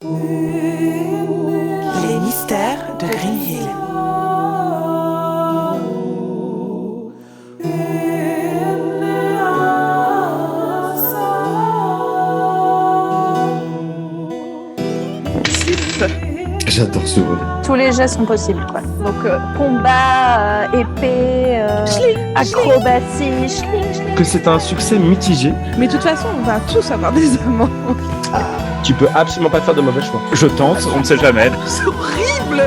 Les mystères de Green Hill. J'adore ce rôle. Tous les jets sont possibles, quoi. Donc, combat, épée, acrobatie, schling. Que c'est un succès mitigé. Mais de toute façon, on va tous avoir des amants. Tu peux absolument pas faire de mauvais choix. Je tente, on ne sait jamais. C'est horrible.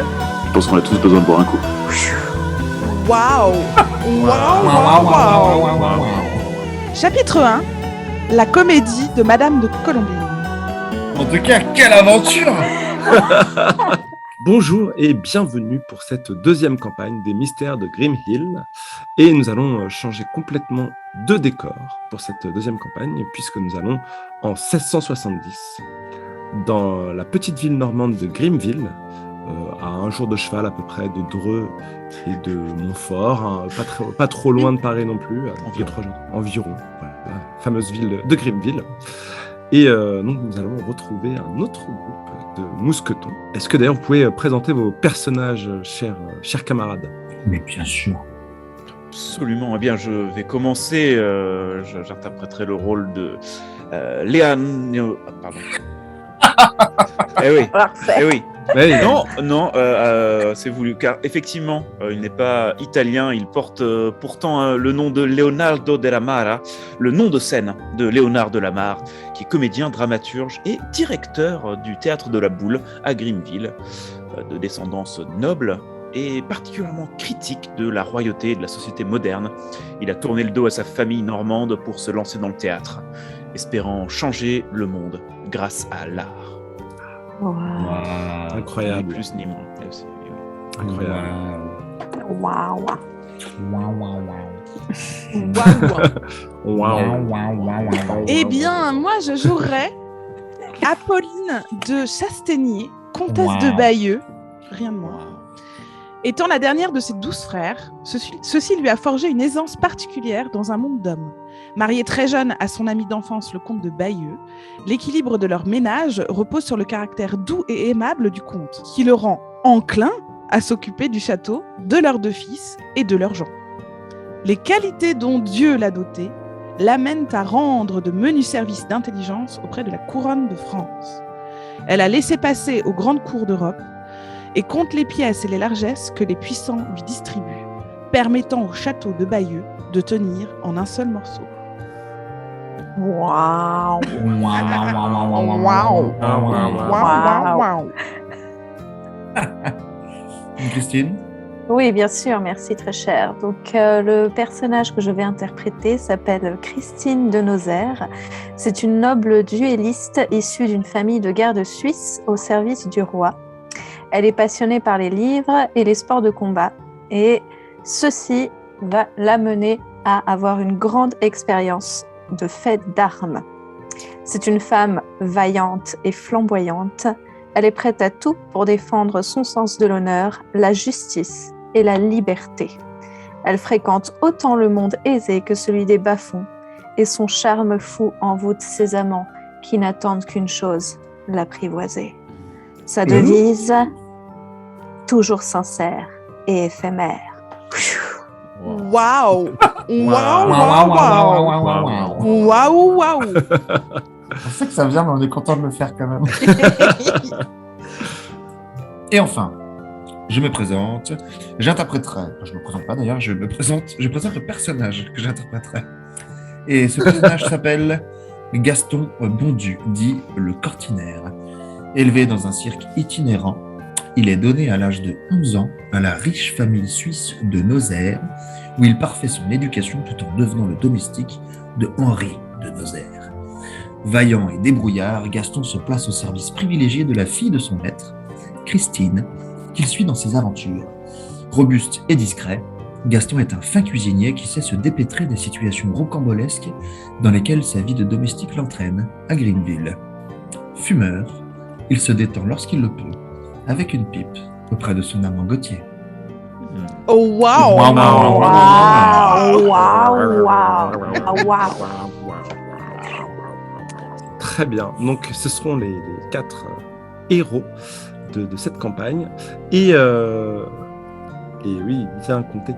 Je pense qu'on a tous besoin de boire un coup. Waouh. Waouh. Chapitre 1. La comédie de Madame de Colombine. En tout cas, quelle aventure! Bonjour et bienvenue pour cette deuxième campagne des mystères de Grim Hill. Et nous allons changer complètement de décor pour cette deuxième campagne, puisque nous allons en 1670, dans la petite ville normande de Grimville, à un jour de cheval à peu près de Dreux et de Montfort, hein, pas trop loin de Paris non plus, environ, voilà, la fameuse ville de Grimville. Et donc nous allons retrouver un autre groupe de mousquetons. Est-ce que d'ailleurs vous pouvez présenter vos personnages, chers camarades? Mais bien sûr. Absolument. Eh bien, je vais commencer. J'interpréterai le rôle de Léane. Pardon. Eh oui. Parfait. Eh oui. Ouais, Non, c'est voulu, car effectivement, il n'est pas italien, il porte pourtant le nom de Leonardo della Mara, le nom de scène de Léonard de la Mare, qui est comédien, dramaturge et directeur du Théâtre de la Boule à Grimville, de descendance noble et particulièrement critique de la royauté et de la société moderne. Il a tourné le dos à sa famille normande pour se lancer dans le théâtre, espérant changer le monde grâce à l'art. Wow. incroyable. Ni plus ni moins. Incroyable. Wow. Wow. Eh bien, moi, je jouerais Apolline de Chasténier, comtesse de Bayeux, rien de moins. Étant la dernière de ses 12 frères, ceci lui a forgé une aisance particulière dans un monde d'hommes. Mariée très jeune à son ami d'enfance, le comte de Bayeux, l'équilibre de leur ménage repose sur le caractère doux et aimable du comte, qui le rend enclin à s'occuper du château, de leurs 2 fils et de leurs gens. Les qualités dont Dieu l'a doté l'amènent à rendre de menus services d'intelligence auprès de la couronne de France. Elle a laissé passer aux grandes cours d'Europe et compte les pièces et les largesses que les puissants lui distribuent, permettant au château de Bayeux de tenir en un seul morceau. Wow. Christine? Oui, bien sûr, merci très cher. Donc, le personnage que je vais interpréter s'appelle Christine de Nozaire. C'est une noble duelliste issue d'une famille de gardes suisses au service du roi. Elle est passionnée par les livres et les sports de combat, et ceci va l'amener à avoir une grande expérience de fait d'armes. C'est une femme vaillante et flamboyante. Elle est prête à tout pour défendre son sens de l'honneur, la justice et la liberté. Elle fréquente autant le monde aisé que celui des bas-fonds, et son charme fou envoûte ses amants qui n'attendent qu'une chose, l'apprivoiser. Sa devise, toujours sincère et éphémère. Waouh! Waouh! On sait que ça vient, mais on est content de le faire quand même. Et enfin, je me présente. Je me présente pas d'ailleurs, je présente le personnage que j'interpréterai. Et ce personnage s'appelle Gaston Bondu, dit le Cortinaire. Élevé dans un cirque itinérant, il est donné à l'âge de 11 ans à la riche famille suisse de Nozaire, où il parfait son éducation tout en devenant le domestique de Henri de Nozaire. Vaillant et débrouillard, Gaston se place au service privilégié de la fille de son maître, Christine, qu'il suit dans ses aventures. Robuste et discret, Gaston est un fin cuisinier qui sait se dépêtrer des situations rocambolesques dans lesquelles sa vie de domestique l'entraîne à Greenville. Fumeur, il se détend lorsqu'il le peut, avec une pipe auprès de son amant Gauthier. Oh waouh! Très bien. Donc, ce seront les 4 héros de cette campagne. Et oui, bien compté.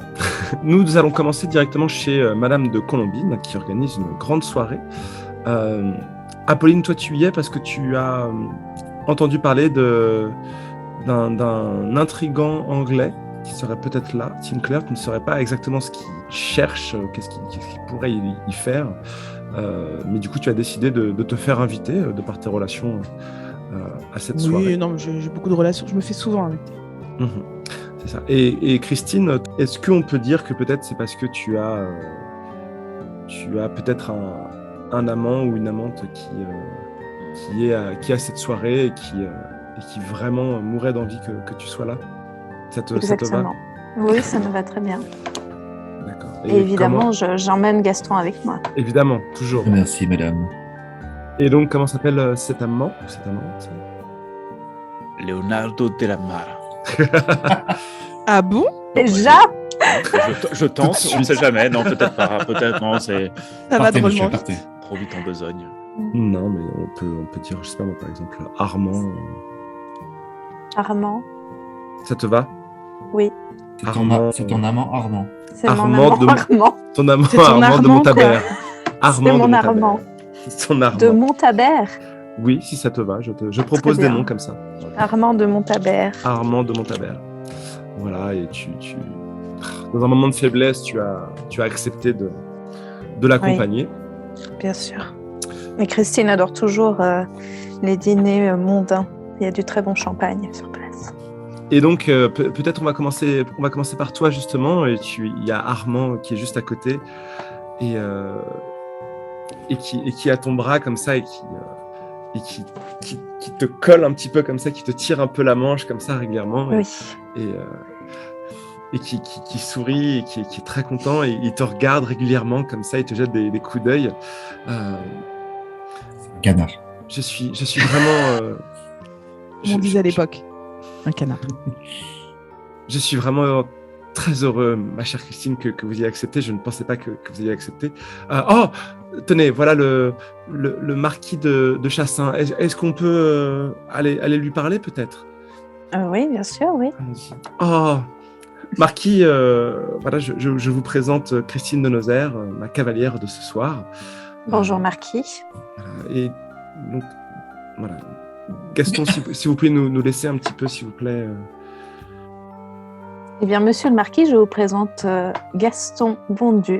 Nous allons commencer directement chez Madame de Colombine, qui organise une grande soirée. Apolline, toi, tu y es parce que tu as entendu parler d'un intrigant anglais qui serait peut-être là. Sinclair, tu ne saurais pas exactement ce qu'il cherche, qu'est-ce qu'il pourrait y faire. Mais du coup, tu as décidé de te faire inviter de par tes relations à cette soirée. Oui, non, mais j'ai beaucoup de relations. Je me fais souvent inviter. C'est ça. Et Christine, est-ce qu'on peut dire que peut-être c'est parce que tu as peut-être un amant ou une amante qui est à cette soirée et qui vraiment mourrait d'envie que tu sois là? Ça te va? Exactement. Oui, ça me va très bien. D'accord. Et évidemment, j'emmène Gaston avec moi. Évidemment, toujours. Merci, madame. Et donc, comment s'appelle cet amant ou cette amante? Leonardo de la Mara. Ah bon? Déjà? Je tente, on ne sait jamais. Non, peut-être pas. Peut-être non, c'est Ça va Partez, drôlement monsieur, vite. partez. trop vite en besogne. Non, mais on peut dire, je sais pas moi, par exemple, Armand. Armand? Ça te va? Oui. C'est ton amant Armand. C'est mon Armand amant de- Armand. Ton amant C'est ton Armand de Armand, Montabert. Armand C'est de mon Montabert. Armand. Ton Armand. De Montabert. Oui, si ça te va, je propose Très des bien. noms comme ça. Armand de Montabert. Armand de Montabert. Voilà, et dans un moment de faiblesse, tu as accepté de l'accompagner. Bien sûr. Et Christine adore toujours les dîners mondains. Il y a du très bon champagne sur place. Et donc, peut-être on va commencer par toi, justement. Et il y a Armand qui est juste à côté et qui a ton bras comme ça et qui te colle un petit peu comme ça, qui te tire un peu la manche comme ça régulièrement. Oui. Et qui sourit et qui est très content. Et il te regarde régulièrement comme ça, il te jette des coups d'œil. Canard. Je suis vraiment... Comme on disait à l'époque. Un canard. Je suis vraiment très heureux, ma chère Christine, que vous ayez accepté. Je ne pensais pas que vous ayez accepté. Oh, tenez, voilà le marquis de Chassin. Est-ce qu'on peut aller lui parler, peut-être? Oui, bien sûr, oui. Allons-y. Oh, marquis, voilà, je vous présente Christine de Nozaire, ma cavalière de ce soir. Bonjour, Marquis. Voilà, et donc, voilà. Gaston, si vous pouvez nous laisser un petit peu, s'il vous plaît. Eh bien, monsieur le Marquis, je vous présente Gaston Bondu,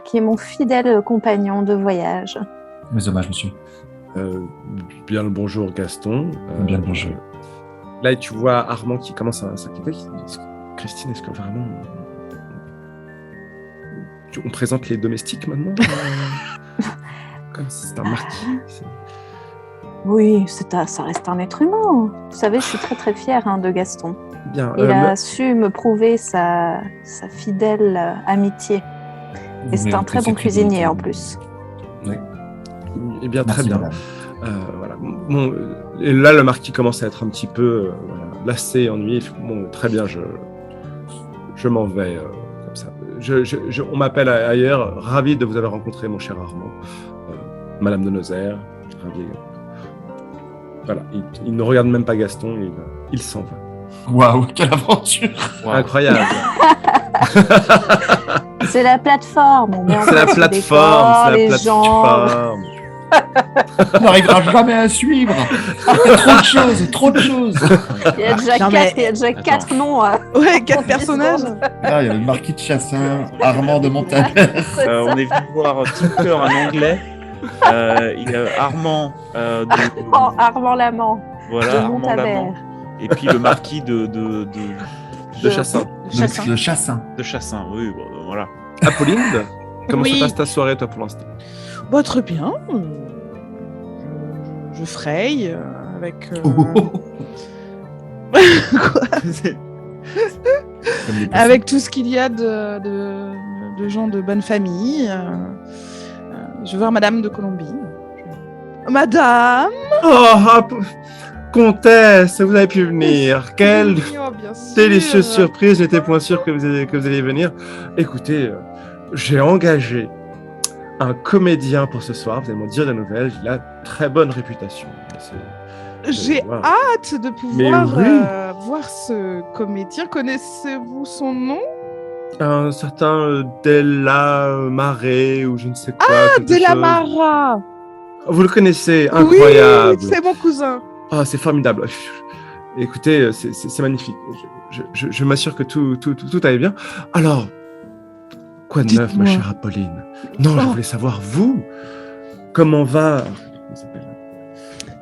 qui est mon fidèle compagnon de voyage. Mes hommages, monsieur. Bien le bonjour, Gaston. Bien le bonjour. Là, tu vois Armand qui commence à s'inquiéter. Christine, est-ce que vraiment... On présente les domestiques maintenant? Comme c'est un marquis. Oui, ça reste un être humain. Vous savez, je suis très très fière de Gaston. Bien. Il a su me prouver sa fidèle amitié. Et c'est un très bon cuisinier en plus. Oui. Eh bien, très Merci, bien. madame. Voilà. Bon, et là, le marquis commence à être un petit peu lassé et ennuyé. Bon, très bien, je m'en vais comme ça. On m'appelle ailleurs. Ravi de vous avoir rencontré, mon cher Armand. Madame de Nozaire, ravi. Voilà, il ne regarde même pas Gaston, il s'en va. Waouh, quelle aventure! Wow. Incroyable. C'est la plateforme. On met en C'est la place le plateforme, décor, c'est la les gens. plateforme. On n'arrivera jamais à suivre! Trop de choses! Il y a déjà Non, quatre, mais- il y a déjà Attends. 4 noms. Ouais, 4 en 10 personnages. secondes. Ah, il y a le marquis de Chassin, Armand de Montabert. C'est ça. On est venu voir Tinker, un anglais. Il y a Armand. Oh, Armand Lamant Voilà, de Armand Montabert. Lamant. Et puis le marquis de Chassin. Chassin. Le Chassin. Chassin. Oui, bon, voilà. Apolline, comment Oui. se passe ta soirée, toi, pour l'instant? Bah, très bien. Je fraye avec. Quoi Comme les Avec tout ce qu'il y a de gens de bonne famille. Je vais voir Madame de Colombine. Madame Oh, comtesse, vous avez pu venir. Quelle Oh, bien sûr. délicieuse surprise. J'étais point sûr que vous alliez venir. Écoutez, j'ai engagé un comédien pour ce soir. Vous allez m'en dire des nouvelles. Il a très bonne réputation. J'ai Wow. hâte de pouvoir oui. voir ce comédien. Connaissez-vous son nom? Un certain Della Mare ou je ne sais quoi. quelque De la chose. Mara. Vous le connaissez, incroyable. Oui, c'est mon cousin. Ah, c'est formidable. Écoutez, c'est magnifique. Je m'assure que tout allait bien. Alors, quoi de neuf, ma Dites-moi. chère Apolline? Non, je Oh. voulais savoir, vous, comment va...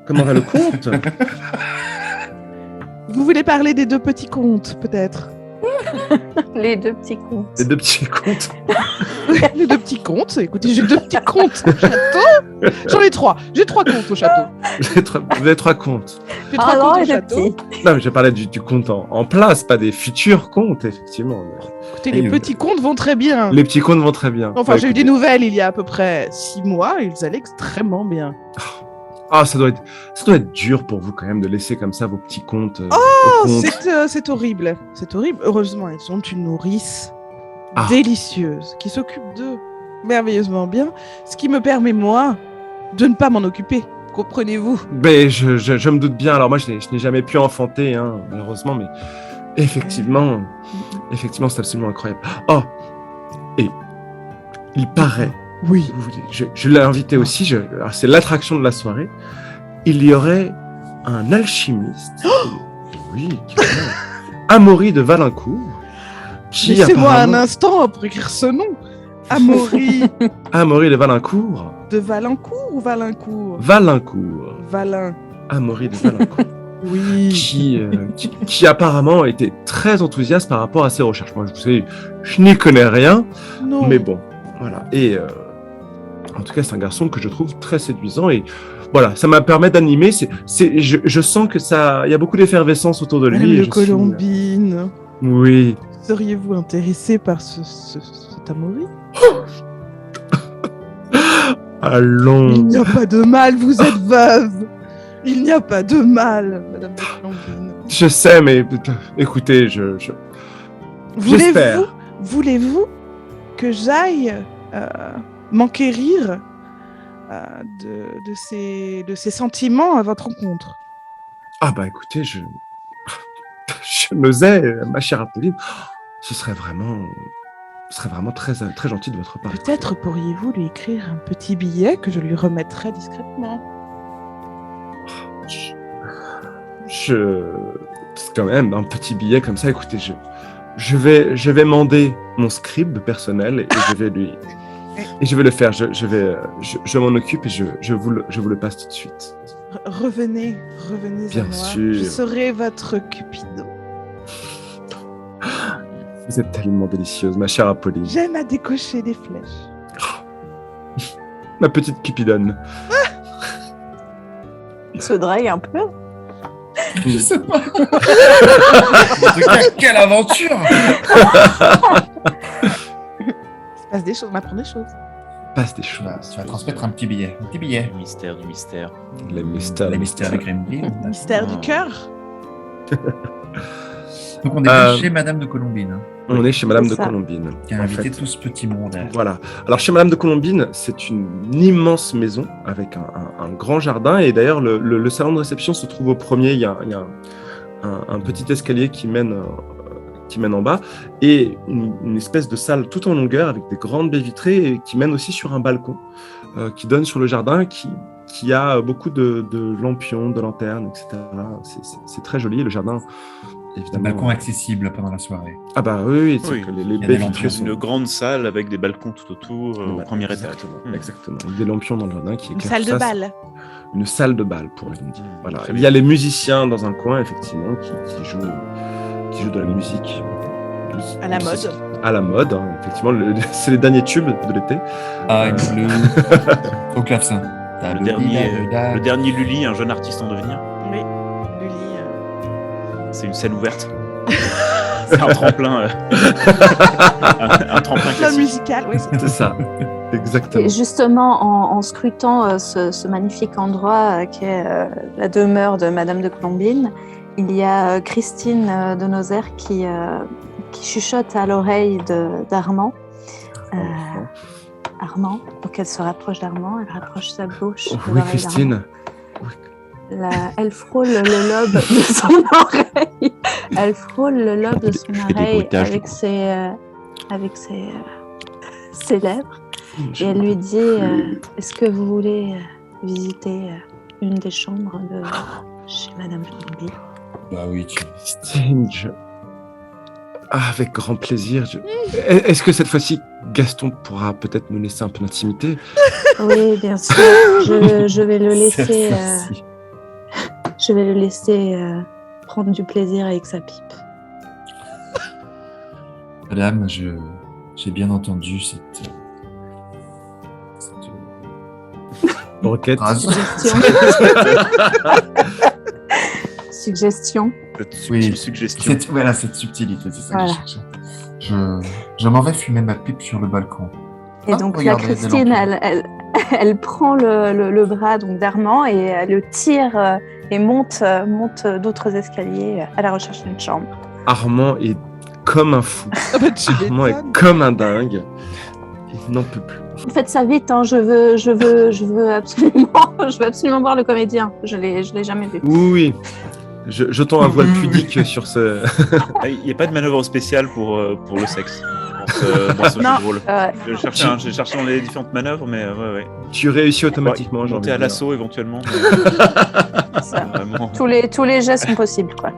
Comment va le conte? Vous voulez parler des 2 petits contes, peut-être? Les 2 petits contes. Les 2 petits contes. Les 2 petits contes. Écoutez, j'ai 2 petits contes au château. J'en ai 3. J'ai 3 contes au château. Vous avez 3 contes. J'ai 3 Ah contes non, au et le château. petit. Non, mais j'ai parlé du conte en place, pas des futurs contes, effectivement. Écoutez, les petits contes vont très bien. Les petits contes vont très bien. Enfin, Bah, j'ai eu écoutez. des nouvelles il y a à peu près 6 mois et ils allaient extrêmement bien. Ah, ça doit être dur pour vous quand même de laisser comme ça vos petits contes. Oh, aux contes. c'est horrible. C'est horrible. Heureusement, ils ont une nourrice Ah. délicieuse qui s'occupe d'eux merveilleusement bien, ce qui me permet, moi, de ne pas m'en occuper. Comprenez-vous? Ben, je me doute bien. Alors moi, je n'ai jamais pu enfanter, hein, malheureusement, mais effectivement, c'est absolument incroyable. Oh, et il paraît, Oui. je l'ai invité aussi, alors, c'est l'attraction de la soirée, il y aurait un alchimiste, oui, carrément, Amaury de Valincourt, qui Laissez-moi un apparemment... instant pour écrire ce nom. Amaury Amaury de Valincourt, de Valincourt ou Valincourt? Valin. Amaury de Valincourt. Oui. qui apparemment était très enthousiaste par rapport à ses recherches. Moi, je sais, je n'y connais rien, Non. mais bon, voilà. Et en tout cas, c'est un garçon que je trouve très séduisant et voilà, ça m'a permis d'animer. Je sens que il y a beaucoup d'effervescence autour de lui. Madame et de je suis- Colombine. Oui. Seriez-vous intéressé par cet Amaury? Il Allons. n'y a pas de mal, vous êtes veuve. Il n'y a pas de mal, Madame de Colombine. Je sais, mais écoutez, j'espère. Voulez-vous que j'aille m'enquérir de ces sentiments à votre rencontre? Ah bah écoutez, je n'osais, ma chère Apolline. Ce serait vraiment très, très gentil de votre part. Peut-être pourriez-vous lui écrire un petit billet que je lui remettrai discrètement. C'est quand même un petit billet comme ça. Écoutez, je vais mander mon scribe personnel et je vais le faire. Je m'en occupe et je vous le passe tout de suite. Revenez Bien à moi. sûr. Je serai votre Cupidon. Vous êtes tellement délicieuse, ma chère Apolline. J'aime à décocher des flèches. Ma petite Cupidonne. Il se drague un peu. Je sais pas. En tout cas, quelle aventure! Il se passe des choses, on apprend des choses. Passe des choses. Tu vas transmettre un petit billet. Un petit billet. Le mystère du mystère. Les mystères. Les mystères de Grimhill. Mystère du Ah. cœur. Donc on est bien chez Madame de Colombine, hein, On est chez Madame C'est de ça. Colombine. qui a en invité fait. tout ce petit monde. Voilà. Alors chez Madame de Colombine, c'est une immense maison avec un grand jardin et d'ailleurs le salon de réception se trouve au premier. Il y a un petit escalier qui mène en bas et une espèce de salle tout en longueur avec des grandes baies vitrées et qui mène aussi sur un balcon qui donne sur le jardin qui a beaucoup de lampions, de lanternes, etc. C'est très joli. Le jardin, Un évidemment. balcon accessible pendant la soirée. Ah bah oui, c'est Oui, que les il y a baies des vitrées lampions. sont... Une grande salle avec des balcons tout autour au Voilà, premier étage. exactement, Hmm. exactement. Des lampions dans le jardin qui Une éclairent salle de ça, bal. Une salle de bal, pourrait-on dire. Hmm, Voilà. très Il y bien. a les musiciens dans un coin, effectivement, qui jouent de la musique. À la mode. À la mode, hein, effectivement. C'est les derniers tubes de l'été. I'm blue. Au clavecin. Le dernier Lully, un jeune artiste en devenir. Oui. Lully. C'est une scène ouverte. C'est un tremplin. Un tremplin La classique. musicale, oui. C'est ça. Exactement. Et justement, en scrutant ce magnifique endroit qui est la demeure de Madame de Colombine, il y a Christine de Nozaire qui chuchote à l'oreille d'Armand. Armand, donc elle se rapproche d'Armand, elle rapproche sa bouche. de Oui, l'oreille Christine. Elle frôle le lobe de son oreille. Elle frôle le lobe de son des oreille bruitages, avec ses lèvres. Et elle lui dit est-ce que vous voulez visiter une des chambres de chez Madame Flamby? Bah oui, tu... Stinge. Ah, avec grand plaisir. Est-ce que cette fois-ci, Gaston pourra peut-être nous laisser un peu d'intimité? Oui, bien sûr. Je vais le laisser. Cette fois-ci. Je vais le laisser prendre du plaisir avec sa pipe. Madame, j'ai bien entendu cette Roquette. phrase. Suggestion. Oui. Suggestion. Voilà, cette subtilité, c'est ça Voilà. que je cherchais. Je m'en vais fumer ma pipe sur le balcon. Et Ah, donc regardez, la Christine, des lampes. elle prend le bras donc d'Armand et elle le tire et monte d'autres escaliers à la recherche d'une chambre. Armand est comme un fou. Ah bah, tu Armand est m'étonnes. comme un dingue. Il n'en peut plus. Faites ça vite, hein, je veux absolument voir le comédien. Je l'ai jamais vu. Oui. Jetons un voile pudique sur ce... Il n'y a pas de manœuvre spéciale pour le sexe dans ce jeu Non. de rôle. J'ai cherché dans les différentes manœuvres, mais ouais. Tu réussis automatiquement, j'ai envie Monter de à dire. l'assaut éventuellement. Ça. Vraiment. Tous les jets sont possibles, quoi.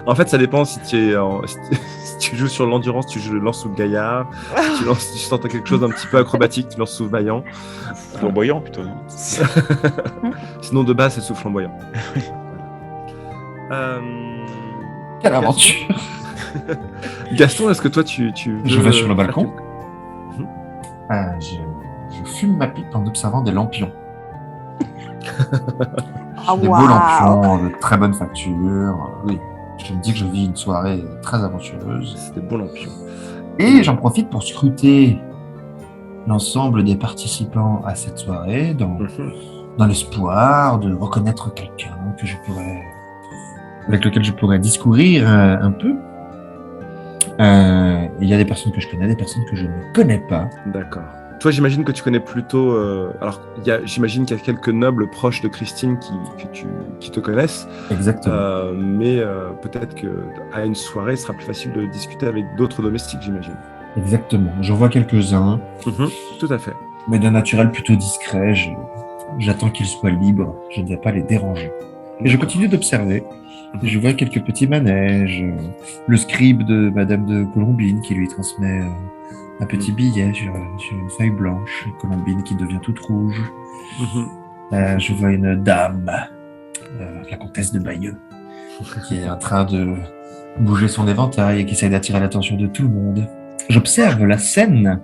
En fait, ça dépend si tu tu joues sur l'endurance, tu lances sous gaillard. Si tu tentes quelque chose d'un petit peu acrobatique, tu lances sous vaillant. Flamboyant plutôt. Non Sinon, de base, c'est sous flamboyant. Quelle aventure! Gaston, est-ce que toi, tu Je veux vais sur le faire balcon. quelque- Je fume ma pipe en observant des lampions. Ah, Des beaux waouh. lampions de très bonne facture. Oui, je me dis que je vis une soirée très aventureuse. C'est des bons lampions. Et j'en profite pour scruter l'ensemble des participants à cette soirée dans l'espoir de reconnaître quelqu'un avec lequel je pourrais discourir un peu. Il y a des personnes que je connais, des personnes que je ne connais pas. D'accord. Toi, j'imagine que tu connais plutôt... Alors, j'imagine qu'il y a quelques nobles proches de Christine qui te connaissent. Exactement. Mais peut-être qu'à une soirée, ce sera plus facile de discuter avec d'autres domestiques, j'imagine. Exactement. J'en vois quelques-uns, Tout à fait. mais d'un naturel plutôt discret. J'attends qu'ils soient libres. Je ne vais pas les déranger. Et je continue d'observer. Et je vois quelques petits manèges. Le scribe de Madame de Colombine qui lui transmet un petit billet sur une feuille blanche. Et Colombine qui devient toute rouge. Je vois une dame, la comtesse de Bayeux, qui est en train de bouger son éventail et qui essaie d'attirer l'attention de tout le monde. J'observe la scène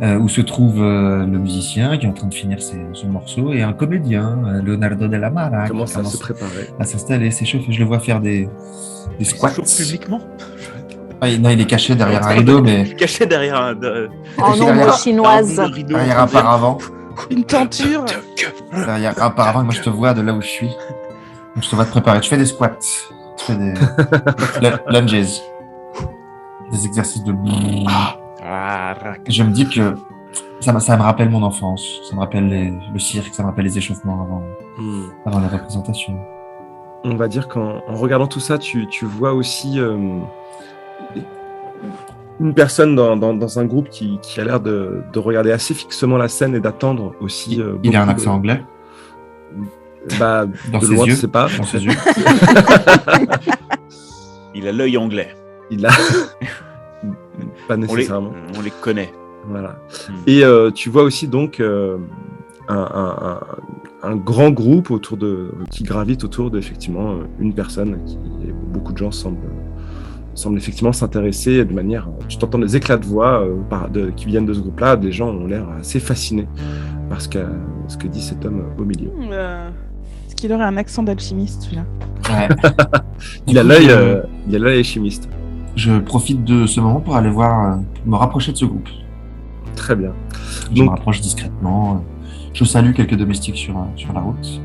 où se trouve le musicien qui est en train de finir son morceau et un comédien, Leonardo della Mara, Comment qui ça commence se préparer? à s'installer, s'échauffer. Je le vois faire des squats. Il chauffe publiquement. Non, il est caché derrière un rideau, mais Caché derrière un. En ombre chinoise. un rideau, derrière un paravent. Une tenture. Derrière un paravent, moi je te vois de là où je suis. Donc je te vois te préparer. Tu fais des squats. Tu fais des lunges. Des exercices de... Je me dis que ça me rappelle mon enfance. Ça me rappelle le cirque, ça me rappelle les échauffements avant les représentations. On va dire qu'en regardant tout ça, tu vois aussi une personne dans un groupe qui a l'air de regarder assez fixement la scène et d'attendre aussi. Il a un beaucoup accent anglais Bah, dans de ses loin, yeux. je sais pas. Dans ses yeux. Il a l'œil anglais. Il a pas On les, nécessairement. on les connaît. Voilà. Et tu vois aussi donc un grand groupe qui gravite autour d'effectivement une personne et beaucoup de gens semblent effectivement s'intéresser de manière... Tu t'entends des éclats de voix qui viennent de ce groupe-là. Des gens ont l'air assez fascinés par ce que dit cet homme au milieu. Est-ce qu'il aurait un accent d'alchimiste, celui-là? Ouais. Il a l'œil chimiste. Je profite de ce moment pour aller voir, pour me rapprocher de ce groupe. Très bien. Je Donc- me rapproche discrètement. Je salue quelques domestiques sur la route.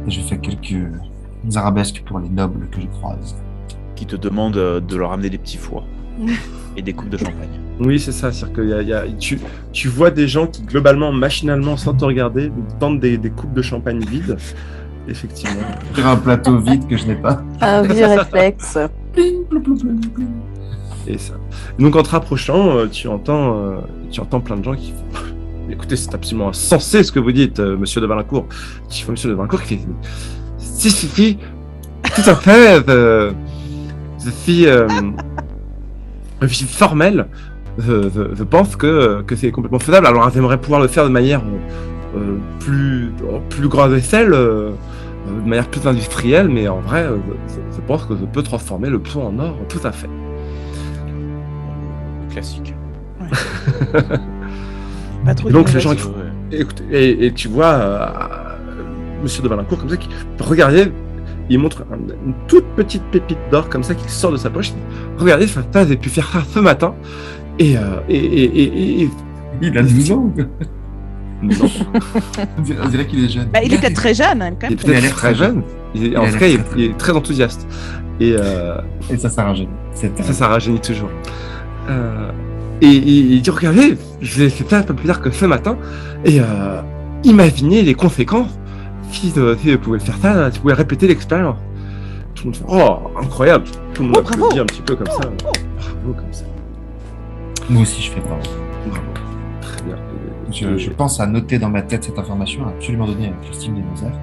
Et je fais quelques arabesques pour les nobles que je croise. Qui te demande de leur amener des petits fours et des coupes de champagne. Oui, c'est ça. C'est-à-dire tu vois des gens qui, globalement, machinalement, sans te regarder, tentent des coupes de champagne vides. Effectivement. Sur un plateau vide que je n'ai pas. Un vieux réflexe. Et ça. Donc, en te rapprochant, tu entends plein de gens qui font écoutez, c'est absolument insensé ce que vous dites, monsieur de Valincourt. Tu vois monsieur de Valincourt qui fait si, tout à fait. Je suis formelle. Je pense que c'est complètement faisable. Alors, j'aimerais pouvoir le faire de manière plus grande échelle, de manière plus industrielle, mais en vrai, je pense que je peux transformer le plomb en or tout à fait. Classique. Pas trop Et donc, les gens, d'innovation. écoute, et tu vois monsieur de Valincourt comme ça qui regardez, il montre une toute petite pépite d'or comme ça qui sort de sa poche. Regardez, ça, j'ai pu faire ça ce matin. Et Il a 12 ans. non, On dirait qu'il est jeune. Bah, il est peut-être très jeune, hein, quand il est même. Il a peut-être l'air très très jeune. a En l'air tout cas, très, il est très enthousiaste. Et Et ça rajeunit. ça rajeunit toujours. Et il dit regardez, je l'ai fait un peu plus tard que ce matin. Et imaginez les conséquences. Si vous pouvez faire ça, si vous pouvez répéter l'expérience. Tout le monde fait oh, incroyable. Tout le monde bravo. applaudit un petit peu comme ça. Bravo, comme ça. Moi aussi, je fais bravo. Bravo. Très bien. Je pense à noter dans ma tête cette information, à absolument donner à Christine Desnozaires.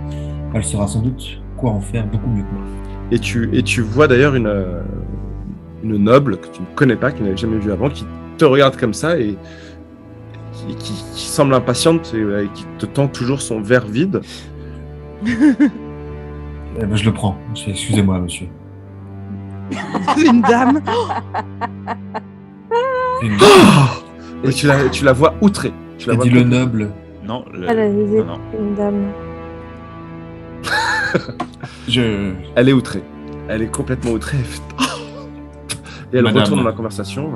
Elle saura sans doute quoi en faire beaucoup mieux que moi. Et tu vois d'ailleurs une noble que tu ne connais pas, que tu n'avais jamais vue avant, qui te regarde comme ça et qui semble impatiente et qui te tend toujours son verre vide. Eh ben, je le prends. Je fais, excusez-moi, monsieur. Une dame. Une- Et tu la vois outrée. Tu la T'as vois dit le complètement- noble. Non, Elle a visé non. une dame. Elle est outrée. Elle est complètement outrée. Et elle Madame. retourne dans la conversation.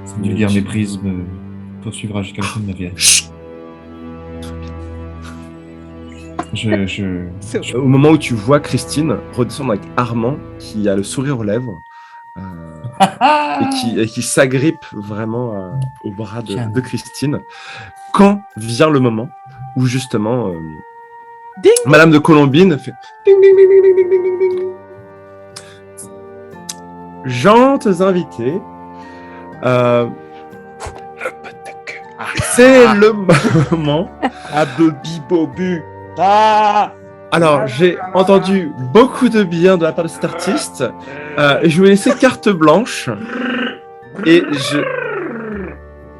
Cette vulgaire méprise me poursuivra jusqu'à la fin de ma vie. Chut. C'est Au moment où tu vois Christine redescendre avec Armand qui a le sourire aux lèvres et qui s'agrippe vraiment au bras de Christine, quand vient le moment où justement Ding. Madame de Colombine fait ding ding ding ding ding ding ding ding ding. Gentes invités, c'est le moment. Abobibobu. Ah. Alors, j'ai entendu beaucoup de bien de la part de cet artiste. Et je vais laisser carte blanche. Et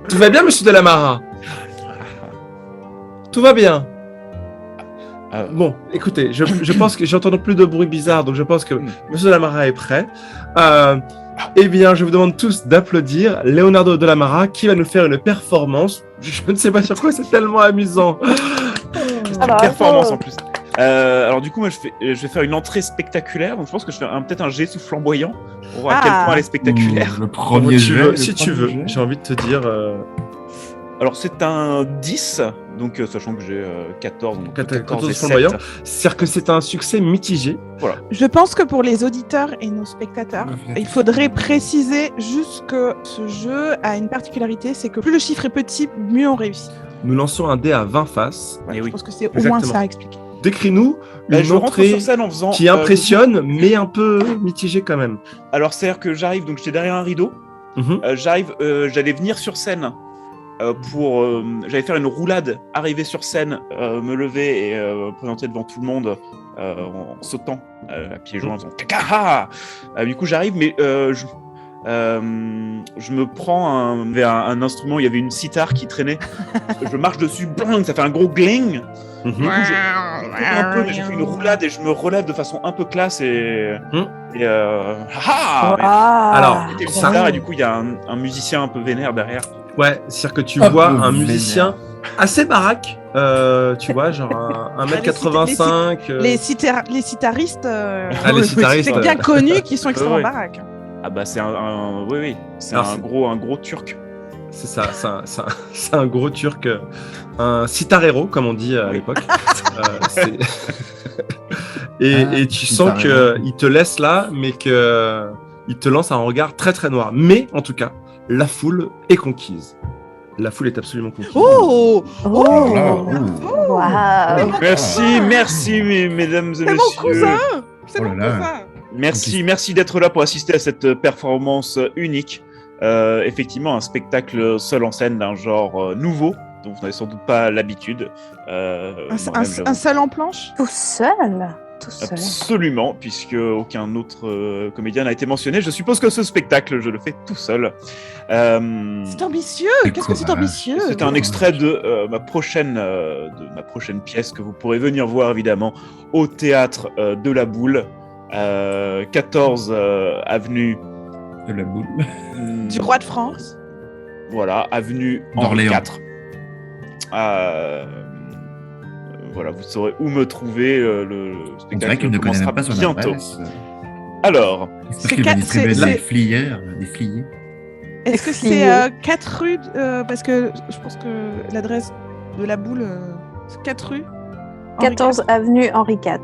tout va bien, monsieur Delamara? Tout va bien. Bon, écoutez, je pense que j'entends plus de bruit bizarre, donc je pense que monsieur Delamara est prêt. Eh bien, je vous demande tous d'applaudir Leonardo Delamara qui va nous faire une performance. Je ne sais pas sur quoi, c'est tellement amusant. Alors, Performance en plus. Alors du coup, moi, je vais faire une entrée spectaculaire. Donc je pense que je fais peut-être un jet sous flamboyant pour voir à quel point elle est spectaculaire. Le premier jeu. Si tu veux, j'ai envie de te dire. Alors c'est un 10, donc sachant que j'ai 14, donc 14 et flamboyant. 7. C'est-à-dire que c'est un succès mitigé. Je pense que pour les auditeurs et nos spectateurs, il faudrait préciser juste que ce jeu a une particularité, c'est que plus le chiffre est petit, mieux on réussit. Nous lançons un dé à 20 faces. Eh Je oui. pense que c'est au moins Exactement. ça à expliquer. Décris-nous une Je rentre entrée sur scène en faisant... qui impressionne, mais un peu mitigée quand même. Alors c'est-à-dire que j'arrive, donc j'étais derrière un rideau. Mhm. J'allais venir sur scène j'allais faire une roulade, arriver sur scène, me lever et présenter devant tout le monde en sautant à pieds joints en faisant caca. Du coup j'arrive, mais je me prends un instrument, il y avait une sitar qui traînait. Je marche dessus, bling, ça fait un gros gling. Mhm. Du coup, un peu, mais j'ai fait une roulade et je me relève de façon un peu classe et Alors, c'était une ça- sitar et du coup il y a un musicien un peu vénère derrière. Ouais, c'est-à-dire que tu Un vois peu un vénère. musicien assez baraque, tu vois, genre 1m85. Les sitaristes, les sitaristes, c'est bien connu qu'ils sont extrêmement Ouais. baraques. Ah bah c'est oui, c'est Alors, un gros turc. C'est ça, c'est un gros turc, un sitarero, comme on dit à Oui. l'époque. Et tu sens sitarero. qu'il te laisse là, mais qu'il te lance un regard très très noir. Mais en tout cas, la foule est conquise. La foule est absolument conquise. Oh, Oh, là, waouh. Merci, mesdames et c'est messieurs. mon cousin. C'est Oh là mon là. cousin. Merci d'être là pour assister à cette performance unique. Effectivement, un spectacle seul en scène d'un genre nouveau, dont vous n'avez sans doute pas l'habitude. Un seul en planche. Tout seul. Absolument, puisque aucun autre comédien n'a été mentionné. Je suppose que ce spectacle, je le fais tout seul. C'est ambitieux. C'est Qu'est-ce que c'est courage. ambitieux? C'est un extrait de ma prochaine pièce que vous pourrez venir voir évidemment au théâtre de la Boule, 14 avenue De la boule. Du roi de France. Voilà, avenue Henri D'Orléans. IV. Voilà, vous saurez où me trouver. Le On spectacle dirait qu'il ne connaît commencera même pas son bientôt. adresse. Alors, J'espère qu'il va distribuer c'est- des flyers, des fliers. Est-ce que Flier. c'est 4 rues parce que je pense que l'adresse de la Boule, c'est 4 rues. Henri 14 avenue Henri IV.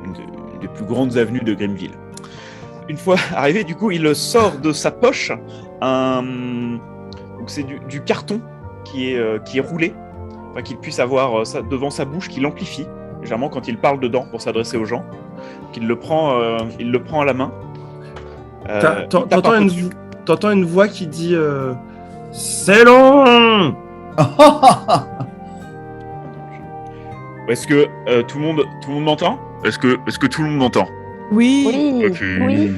une des plus grandes avenues de Grimville. Une fois arrivé, du coup, il sort de sa poche donc c'est du carton qui est roulé, enfin qu'il puisse avoir ça devant sa bouche, qu'il amplifie légèrement quand il parle dedans pour s'adresser aux gens, qu'il le prend à la main. Il tape un T'entends peu dessus. t'entends une voix qui dit c'est long. Est-ce que tout le monde m'entend? Est-ce que tout le monde m'entend? Oui. Oui. Ok. Oui.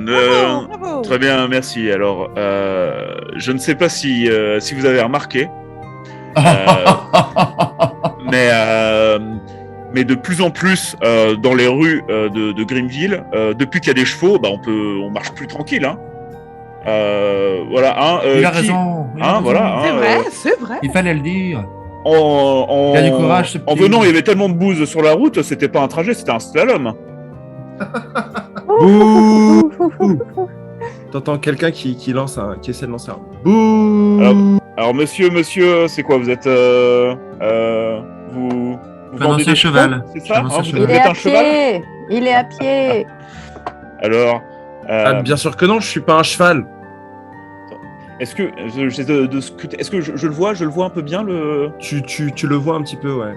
Bravo, bravo. Très bien, merci. Alors, je ne sais pas si vous avez remarqué, mais de plus en plus dans les rues de Grimville, depuis qu'il y a des chevaux, on marche plus tranquille. Hein. Voilà. Hein, Il a qui- raison. il a Hein, raison. voilà. C'est hein, vrai, c'est vrai. Il fallait le dire. En Il a du courage, ce petit. en venant, il y avait tellement de bouse sur la route, c'était pas un trajet, c'était un slalom. Bouh. T'entends quelqu'un qui essaie de lancer un bouh. Alors, monsieur, c'est quoi? Vous êtes vous Un vendez ancien des cheval. chevaux, c'est Un ça? ancien Hein, cheval. vous Il est êtes à un cheval? pied. Il est à pied. Alors, Bien sûr que non, je suis pas un cheval. est-ce que est-ce que je le vois un peu bien le Tu le vois un petit peu, ouais.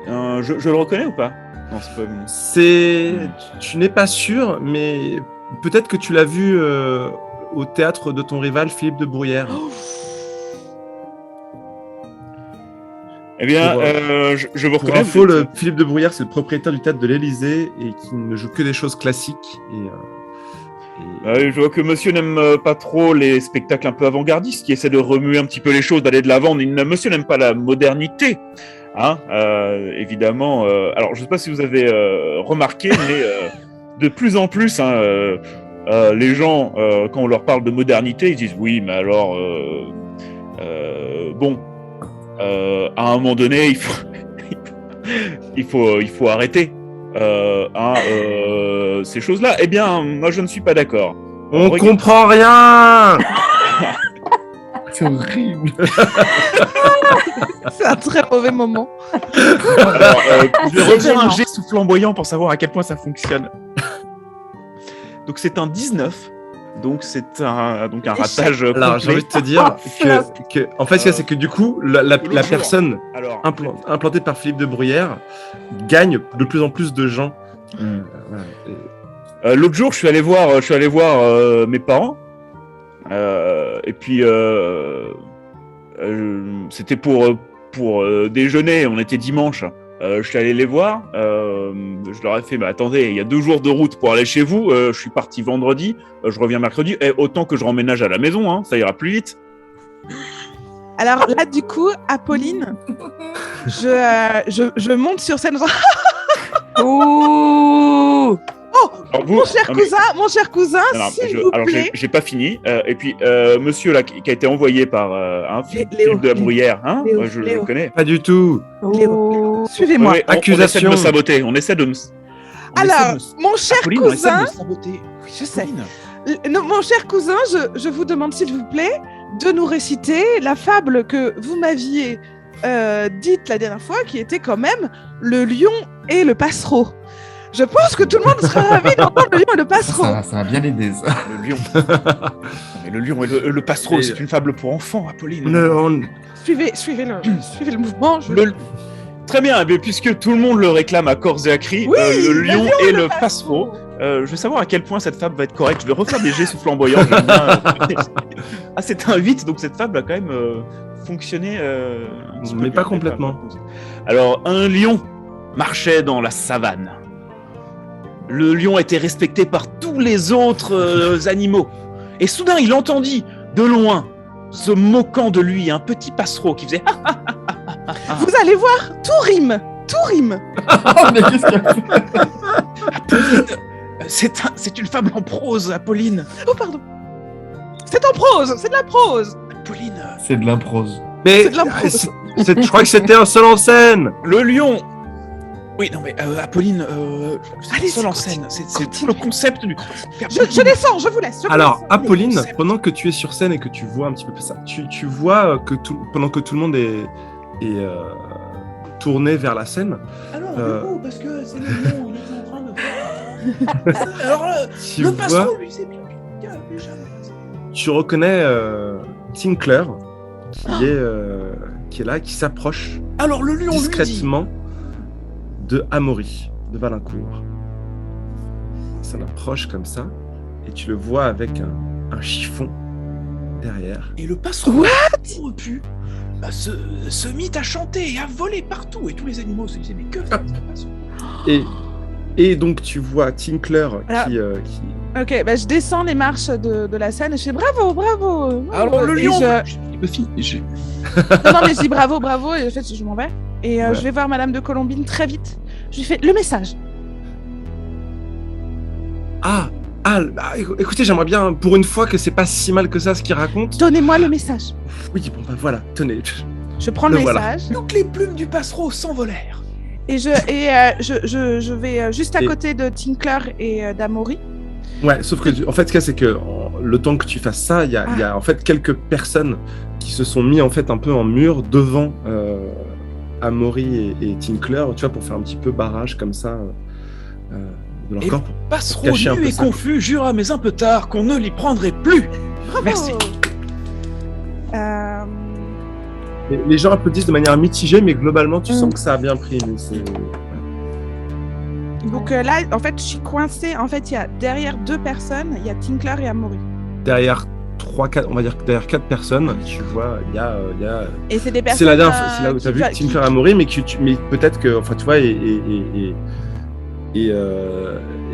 je le reconnais ou pas? Non, c'est pas Tu n'es pas sûr, mais peut-être que tu l'as vu au théâtre de ton rival Philippe de Bruyère. Eh bien, Pour, je vous Pour reconnais. info, Philippe de Bruyère, c'est le propriétaire du théâtre de l'Élysée et qui ne joue que des choses classiques. Je vois que monsieur n'aime pas trop les spectacles un peu avant-gardistes, qui essaient de remuer un petit peu les choses, d'aller de l'avant. Monsieur n'aime pas la modernité. Hein, évidemment. Alors, je ne sais pas si vous avez remarqué, mais de plus en plus, les gens, quand on leur parle de modernité, ils disent oui, mais alors, à un moment donné, il faut arrêter ces choses-là. Eh bien, moi, je ne suis pas d'accord. On Regarde- comprend rien. C'est horrible. C'est un très mauvais moment. Alors, je vais refaire un gênant. geste flamboyant pour savoir à quel point ça fonctionne. Donc c'est un 19. Donc c'est un ratage Alors, j'ai complet. envie de te dire que en fait, ce qu'il y a, c'est que du coup, la L'autre jour. personne Alors, implantée par Philippe de Bruyère gagne de plus en plus de gens. Voilà. l'autre jour, je suis allé voir mes parents. Et puis c'était pour déjeuner. On était dimanche. Je suis allé les voir. Je leur ai fait, mais attendez, il y a 2 jours de route pour aller chez vous. Je suis parti vendredi. Je reviens mercredi. Et autant que je remménage à la maison, hein, ça ira plus vite. Alors là, du coup, Apolline, je monte sur scène. Ouh. Alors, vous- Mon cher non, mais- cousin, Alors, s'il vous plaît. j'ai pas fini. Et puis, monsieur là, qui a été envoyé par Philippe Léo, de la Bruyère, hein, Léo, je le Léo. connais. Pas du tout. Ouh. Suivez-moi. Ouais, on essaie Accusation. de me saboter. On essaie de me. Alors, mon cher Apolline, on essaie de cousin, me saboter. Oui, je sais. Apolline. Non, mon cher cousin, je vous demande s'il vous plaît de nous réciter la fable que vous m'aviez dite la dernière fois, qui était quand même le lion et le passereau. Je pense que tout le monde sera ravi d'entendre le lion et le passereau. Ça va bien aider, ça. Le lion. Mais le lion et le passereau, Et- c'est une fable pour enfants, Apolline. Suivez le mouvement. Très bien, eh bien, puisque tout le monde le réclame à corps et à cri, Oui, le lion et le passereau. Je vais savoir à quel point cette fable va être correcte. Je vais refaire des jets sous flamboyant. J'aime bien. Ah, c'est un 8, donc cette fable a quand même fonctionné. Un petit peu Mais bien. pas complètement. Alors, un lion marchait dans la savane. Le lion était respecté par tous les autres animaux. Et soudain, il entendit de loin, se moquant de lui, un petit passereau qui faisait Vous allez voir, tout rime. Oh, mais qu'est-ce qu'il y a Apolline, c'est une fable en prose, Apolline. Oh, pardon. C'est en prose, c'est de la prose. Apolline, C'est de l'improse. Mais C'est de l'impro. je crois que c'était un seul en scène. le lion. Oui, non, mais Apolline, Allez, seul en continue, scène. C'est tout le concept du. Je descends, je vous laisse. Alors, Apolline, concept. pendant que tu es sur scène et que tu vois un petit peu ça, tu vois que pendant que tout le monde est tourné vers la scène, Alors, parce que c'est le lion, il est en train de faire. Alors, tu vois, lui, c'est bien. tu reconnais Tinkler qui est là, qui s'approche Alors, le lion, discrètement de Amaury, de Valincourt. Ça l'approche comme ça, et tu le vois avec un chiffon derrière. Et le passereau, pu, se mit à chanter et à voler partout. Et tous les animaux se disaient, mais que fait ce passereau? Et donc tu vois Tinkler qui Ok, je descends les marches de la scène et je fais bravo. Alors, le Et lion, je- Buffy, Non, mais je dis bravo, et en fait, je m'en vais. Et Ouais. je vais voir Madame de Colombine très vite. Je lui fais le message. écoutez, j'aimerais bien pour une fois que c'est pas si mal que ça ce qu'il raconte. Donnez-moi le message. Oui, bon voilà, tenez. Je prends le Le voilà. message donc les plumes du passereau s'envolèrent. et je vais juste à Et- côté de Tinkler et d'Amaury. Ouais, sauf que en fait ce qu'il y a, c'est que le temps que tu fasses ça, il y a en fait quelques personnes qui se sont mis en fait un peu en mur devant Amaury et Tinkler, tu vois, pour faire un petit peu barrage comme ça de leur Et corps. Passereau, Cacher un nu peu et ça. confus, jura mais un peu tard qu'on ne l'y prendrait plus. Bravo. Merci. Les gens applaudissent de manière mitigée, mais globalement tu sens que ça a bien pris. Mais Donc là, en fait, je suis coincée. En fait, il y a derrière 2 personnes, il y a Tinkler et Amaury. derrière 3-4, on va dire que derrière 4 personnes, tu vois, il y a Et c'est des personnes. c'est la dernière fois, c'est là où tu as qui vu va- Tinkler et Amaury, mais mais peut-être que, enfin, tu vois, et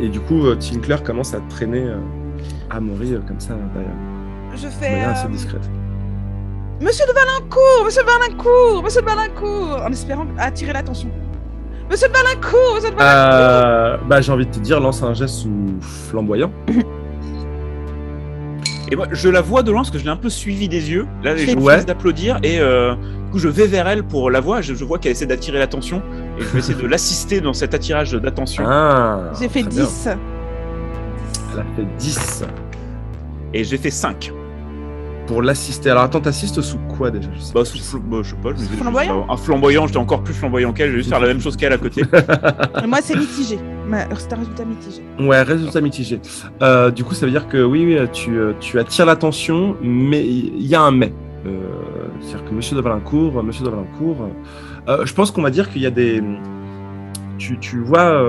du coup, Tinkler commence à traîner Amaury comme ça derrière, Je de fais. manière assez discrète. Monsieur de Valincourt, en espérant attirer l'attention. Monsieur de Valincourt. J'ai envie de te dire, lance un geste sous flamboyant. Et moi, je la vois de loin parce que je l'ai un peu suivi des yeux. Là, les gens Ouais. finissent d'applaudir et du coup, je vais vers elle pour la voir. Je vois qu'elle essaie d'attirer l'attention et je vais essayer de l'assister dans cet attirage d'attention. J'ai fait très bien. 10. Elle a fait 10 Et j'ai fait 5. pour l'assister. Alors attends, t'assistes sous quoi déjà? Je sais pas. Je sais pas. Je me disais, Flamboyant. un flamboyant, j'étais encore plus flamboyant qu'elle. Je vais juste faire la même chose qu'elle à côté. Et moi, c'est mitigé. C'est un résultat mitigé. Ouais, résultat mitigé. Du coup, ça veut dire que oui, tu attires l'attention, mais il y a un mais. C'est-à-dire que Monsieur de Valincourt, je pense qu'on va dire qu'il y a des... Tu vois,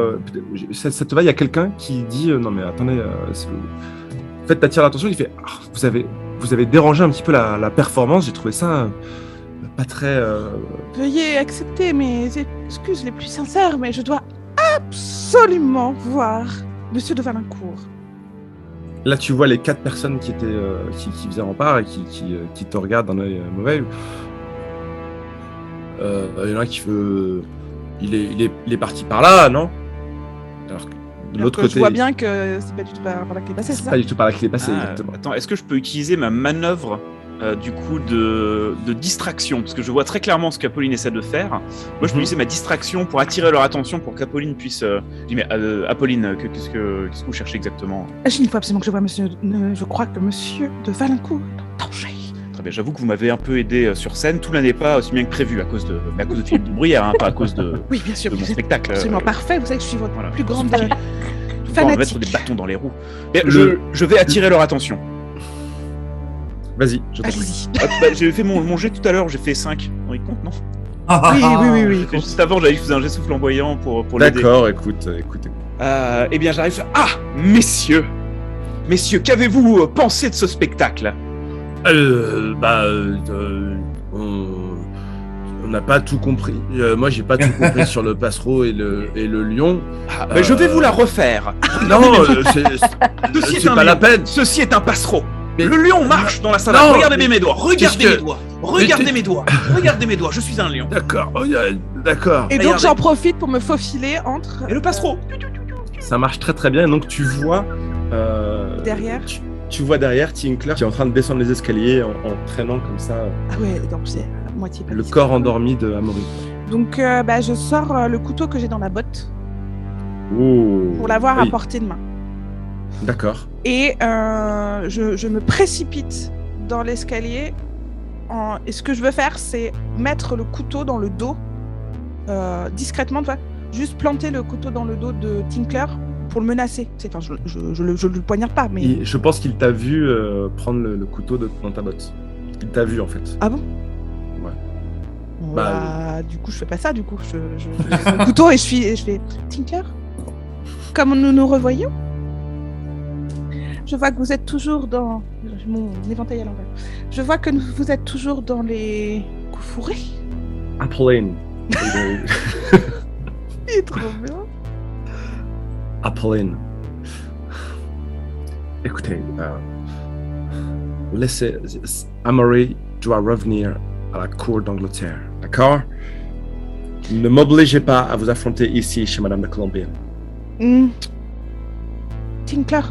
ça te va, il y a quelqu'un qui dit non mais attendez, en fait, t'attires l'attention, il fait vous avez dérangé un petit peu la performance, j'ai trouvé ça pas très... Veuillez accepter mes excuses les plus sincères, mais je dois absolument voir Monsieur de Valincourt. Là, tu vois les 4 personnes qui étaient qui faisaient rempart et qui te regardent d'un œil mauvais. Il y en a un qui veut... Il est parti par là, non? Alors que de l'autre côté... Je vois bien que c'est pas du tout par là qu'il est passé, c'est c'est ça? pas du tout par là qu'il est passé, Ah, exactement. attends, est-ce que je peux utiliser ma manœuvre du coup de distraction? Parce que je vois très clairement ce qu'Apolline essaie de faire. Moi, je peux utiliser ma distraction pour attirer leur attention pour qu'Apolline puisse. Je dis, mais Apolline, qu'est-ce que vous cherchez exactement? Il faut absolument que je vois Monsieur. Je crois que Monsieur de Valincourt est en danger. Très bien, j'avoue que vous m'avez un peu aidé sur scène. Tout n'est pas aussi bien que prévu à cause de Philippe de Bruyère, hein, pas à cause de, Oui, bien sûr. de mon c'est spectacle. absolument parfait. Vous savez que je suis votre Voilà. plus grande On va mettre fanatique. des bâtons dans les roues. Et je vais attirer leur attention. Vas-y, je t'en prie. Allez-y. J'ai fait mon jet tout à l'heure, j'ai fait 5. On y compte, non? Oui. Juste avant, j'avais fait un jet sous flamboyant pour l'aider. D'accord, écoute. Eh bien, j'arrive. Ah, messieurs, qu'avez-vous pensé de ce spectacle? On n'a pas tout compris. Moi, j'ai pas tout compris sur le passereau et le lion. Je vais vous la refaire. Non, Ceci c'est est un pas la lion. peine. Ceci est un passereau. Mais- Le lion marche dans la salade. Non, Regardez mais- mes doigts. Regardez qu'est-ce mes que- doigts. Mais Regardez t'es- mes doigts. Regardez mes doigts. Je suis un lion. D'accord, d'accord. Et donc Regardez. j'en profite pour me faufiler entre Et le passereau. Ça marche très très bien. Et donc tu vois derrière. Tu vois derrière Tinkler qui est en train de descendre les escaliers en traînant comme ça Ah ouais, donc c'est à moitié pas le visible. corps endormi de Amaury. Donc je sors le couteau que j'ai dans la botte Oh. pour l'avoir à Oui, portée de main. d'accord. Et je me précipite dans l'escalier. Et ce que je veux faire, c'est mettre le couteau dans le dos discrètement, tu vois, juste planter le couteau dans le dos de Tinkler pour le menacer. Enfin, je le poignarde pas, mais. Et je pense qu'il t'a vu prendre le couteau dans ta botte. Il t'a vu en fait. Ah bon? Ouais. Bah, du coup, je fais pas ça. Du coup, je mets le couteau et je fais Tinker. Comme nous nous revoyons. Je vois que vous êtes toujours dans mon éventail à l'envers. Je vois que vous êtes toujours dans les coups fourrés. Apolline. Il est trop bien. Apolline. Écoutez, laissez Amaury doit revenir à la cour d'Angleterre, d'accord? Ne m'obligez pas à vous affronter ici chez Madame de Colombienne. Tinkler.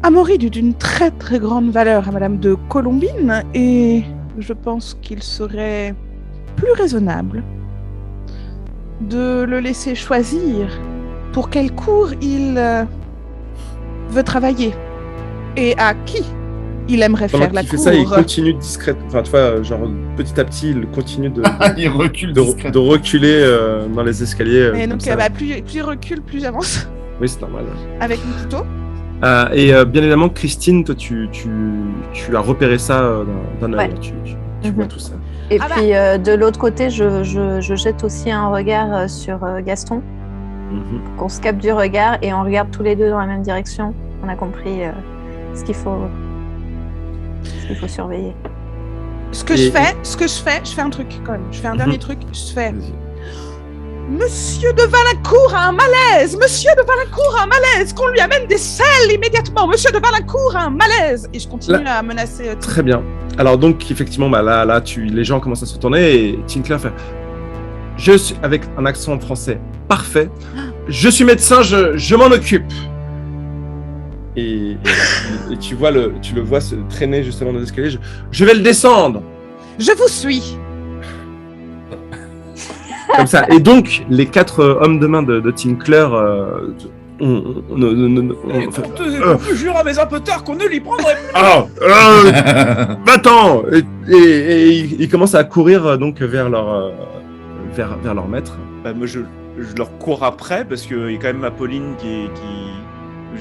Amaury d'une très très grande valeur à Madame de Colombine et je pense qu'il serait plus raisonnable de le laisser choisir pour quelle cour il veut travailler et à qui il aimerait Pendant faire la qu'il fait cour. ça, il continue discrètement. Enfin, tu vois, genre petit à petit, il continue de Il recule de discrètement. reculer dans les escaliers. Et comme donc ça. plus il recule, plus j'avance Oui, c'est normal. avec mon couteau. Et bien évidemment, Christine, toi, tu as repéré ça d'un œil. Ouais. Tu Mhm. vois tout ça. Et Ah bah. puis de l'autre côté, je jette aussi un regard sur Gaston, Mhm. qu'on se capte du regard et on regarde tous les deux dans la même direction. On a compris ce qu'il faut surveiller. Ce que je fais un truc quand même. Je fais un dernier truc. Je fais. Vas-y. Monsieur de Valincourt a un malaise! Monsieur de Valincourt a un malaise! Qu'on lui amène des selles immédiatement! Monsieur de Valincourt a un malaise! Et je continue à menacer. Très bien. Alors donc, effectivement, bah, là, les gens commencent à se retourner et Tinkler fait « Je suis... » avec un accent français parfait. « Je suis médecin, je m'en occupe. » Et tu le vois se traîner justement dans les escaliers. Je vais le descendre. Je vous suis! Comme ça. Et donc, les 4 hommes de main de Tinkler On peut jurer à mes impoteurs qu'on ne l'y prendrait pas. va-t'en et ils commencent à courir donc vers leur maître. Bah, moi, je leur cours après parce qu'il y a quand même Apolline qui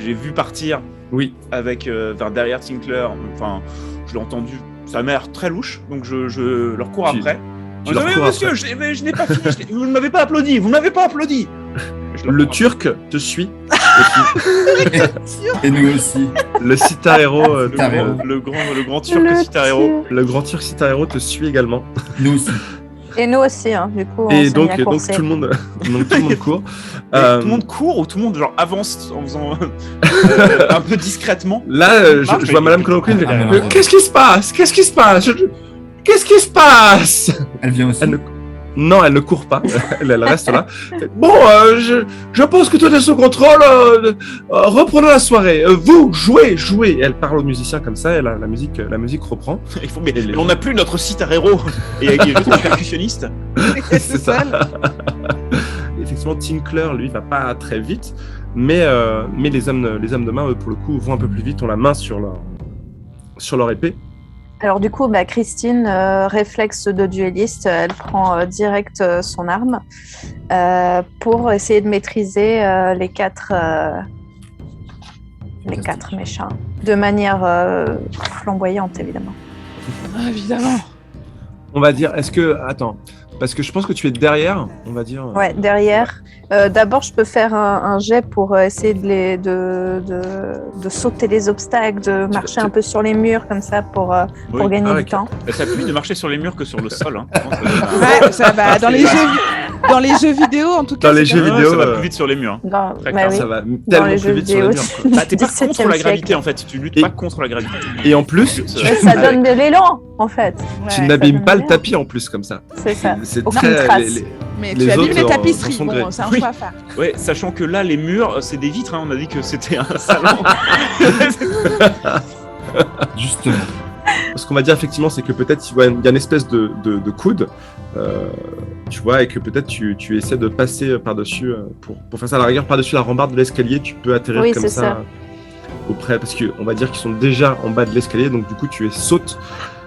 j'ai vu partir Oui. avec vers derrière Tinkler. Enfin, je l'ai entendu. Ça m'a l'air très louche, donc je leur cours Tu- après. tu leur Mais cours monsieur, après. je n'ai pas fini. Vous ne m'avez pas applaudi. Vous ne m'avez pas applaudi. Je leur Le cours Turc te suit. Et nous aussi. Le Citarero, Citarero. le grand Turc Citarero. le grand Turc Citarero te suit également. Nous aussi. Et nous aussi, hein, du coup, on Et s'est donc, mis à donc courser. tout le monde court. Et tout le monde court ou tout le monde genre avance en faisant un peu discrètement. Là, Marche, je vois mais- Madame Colombrine. Ah, mais non. Qu'est-ce qui se passe? Qu'est-ce qui se passe? Qu'est-ce qui se passe? Elle vient aussi. Non, elle ne court pas. Elle reste là. Bon, je pense que tout est sous contrôle. Reprenons la soirée. Vous, jouez. Elle parle aux musiciens comme ça. Et la musique reprend. Il faut, mais Et les- on n'a plus notre Citarero et il est juste un percussionniste. C'est ça. Effectivement, Tinkler, lui, va pas très vite, mais les hommes de main, eux, pour le coup, vont un peu plus vite, ont la main sur leur épée. Alors du coup, Christine, réflexe de duelliste, elle prend direct son arme pour essayer de maîtriser les quatre méchants, de manière flamboyante, évidemment. Ah, évidemment. On va dire, attends, parce que je pense que tu es derrière, on va dire. Ouais, derrière. D'abord, je peux faire un jet pour essayer de sauter les obstacles, de marcher un peu sur les murs comme ça pour gagner du temps. Ça plus de marcher sur les murs que sur le sol. Hein. Ouais, ça va. Dans les jeux vidéo, en tout cas. Dans les jeux vidéo, ça va plus vite sur les murs. Dans, Très clair. Ça va tellement plus vite sur les murs. T'es pas 17e contre la gravité siècle. en fait. Tu luttes pas contre la gravité. Et en plus, Ça donne de l'élan, en fait. tu Ouais, n'abîmes pas le bien. tapis en plus comme ça. C'est ça. C'est Aucune très. trace. Mais les tu abîmes autres, les dans tapisseries. son gré. Bon, c'est un Oui. choix à faire. Ouais, sachant que là, les murs, c'est des vitres. Hein. On a dit que c'était un salon. Justement. Ce qu'on va dire effectivement, c'est que peut-être il y a une espèce de coude, tu vois, et que peut-être tu essaies de passer par-dessus, pour faire ça à la rigueur, par-dessus la rambarde de l'escalier, tu peux atterrir Oui, comme c'est ça, ça. auprès, parce qu'on va dire qu'ils sont déjà en bas de l'escalier, donc du coup tu sautes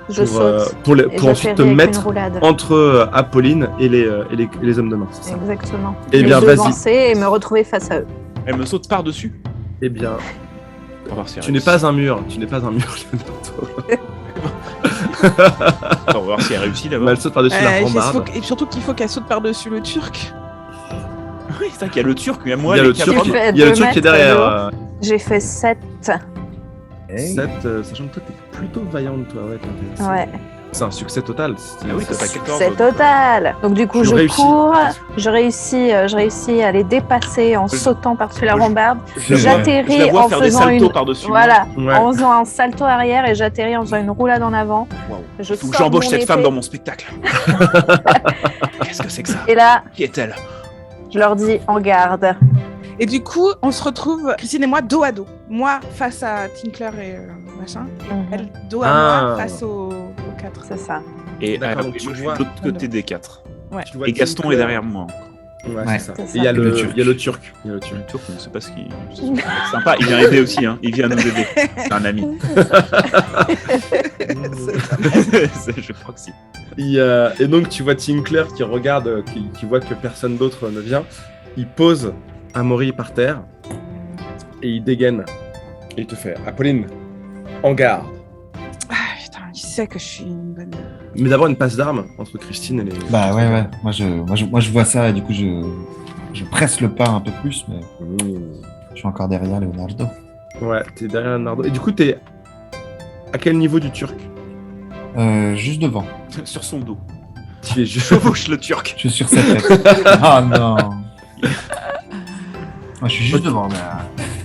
Je saute. pour Et ensuite te j'atterris avec mettre une roulade. entre Apolline et les hommes de main, c'est ça. Exactement. Eh Et bien, vas-y. devancer et me retrouver face à eux. Elle me saute par-dessus. Eh bien, On va voir si elle tu n'es réussit. pas un mur, Leonardo. Attends, on va voir si elle réussit d'abord. Elle saute par-dessus la rambarde. Et surtout qu'il faut qu'elle saute par-dessus le Turc. Oui, c'est vrai qu'il y a le Turc, il y a moi, Il y a les le Turc, cabrons. fait il y a le 2 Turc qui est mètres derrière. de haut. J'ai fait 7. 7, sachant que toi, t'es plutôt vaillante, toi, ouais, t'es intéressant. Ouais. C'est un succès total. Ah oui, t'as 14. C'est total. Donc du coup, Tu je réussis. cours, je réussis à les dépasser en sautant par-dessus la je- rambarde. Je la J'atterris vois en faire des faisant saltos une par-dessus. voilà, Ouais. en faisant un salto arrière et j'atterris en faisant une roulade en avant. Waouh. Je Faut que sors j'embauche mon cette femme épée. dans mon spectacle. Qu'est-ce que c'est que ça? Et là, Qui est-elle? je leur dis en garde. Et du coup, on se retrouve, Christine et moi, dos à dos. Moi face à Tinkler et machin. Elle, dos à Ah. moi face aux 4. C'est ça. Et D'accord, donc moi, tu je suis vois- de l'autre côté des 4. Tu vois Et Gaston Tinkler. est derrière moi. Ouais, Ouais. c'est ça. C'est Et ça. il y a Et le le Turc. il y a le Turc. Il y a le Turc. Le Turc, on ne sait pas ce qu'il. C'est sympa, il vient aider aussi. Hein. Il vient nous aider. C'est un ami. Je crois que si. Et donc, tu vois Tinkler qui regarde, qui voit que personne d'autre ne vient. Il pose Amaury par terre et il dégaine. Et il te fait Apolline, en garde. Ah putain, il sait que je suis une bonne. Mais d'abord, une passe d'armes entre Christine et les. Bah ouais. Moi je vois ça et du coup je presse le pas un peu plus, mais je suis encore derrière Leonardo. Ouais, t'es derrière Leonardo. Et du coup, t'es à quel niveau du Turc? Juste devant. Sur son dos. Tu es juste. Chevauche le Turc. Je suis sur sa tête. Oh non. Moi je suis juste devant, mais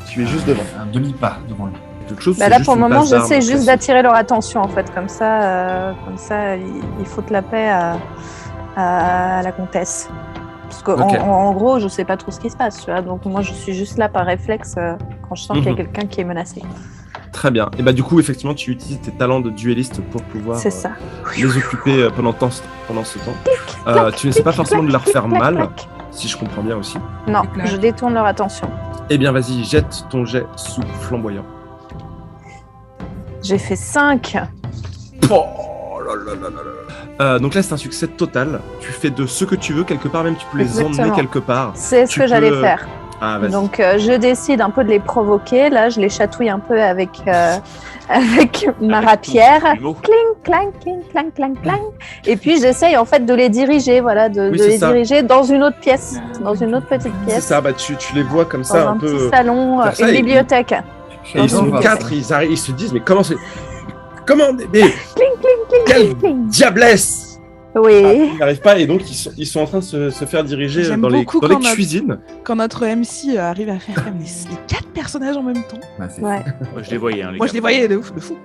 Tu es juste devant. un demi-pas devant lui. Quelque chose, Bah c'est là, juste pour le une moment, passe d'armes j'essaie juste classique. d'attirer leur attention, en fait. Comme ça, ils foutent la paix à la comtesse. Parce qu'en Ok. en gros, je sais pas trop ce qui se passe, tu vois. Donc moi, je suis juste là par réflexe quand je sens qu'il y a Mhm. quelqu'un qui est menacé. Très bien. Et bah, du coup, effectivement, tu utilises tes talents de duelliste pour pouvoir C'est ça. les occuper pendant ce temps. Tu n'essaies pas forcément de leur faire Clac, mal, clac. si je comprends bien aussi. Non, Clac. je détourne leur attention. Eh bien, vas-y, jette ton jet sous flamboyant. J'ai fait 5. Oh là là là là là. Donc là, c'est un succès total. Tu fais de ce que tu veux, quelque part, même tu peux les Exactement. emmener quelque part. C'est ce Tu que j'allais peux- faire. Ah, vas-y. Donc je décide un peu de les provoquer. Là, je les chatouille un peu avec ma rapière. Humour. Clang, cling, clang, clang, clang. Et puis j'essaye en fait de les diriger, voilà, de Oui, c'est les ça. diriger dans une autre pièce, dans une autre petite C'est pièce, ça, bah, tu les vois comme dans ça, un un peu. petit salon, faire ça une et- bibliothèque. Et ils sont Dans un- 4, ils arrivent, ils se disent, mais comment c'est. Comment. Mais Cling, cling, cling, quelle cling, cling. diablesse! Oui. Ils n'arrivent pas et donc ils sont en train de se faire diriger J'aime dans les beaucoup quand cuisines. notre- cuisines. Quand notre MC arrive à faire comme les 4 personnages en même temps. Ouais, c'est Ouais. Moi, je les voyais. Hein, les Moi, gars. je les voyais de ouf, de fou.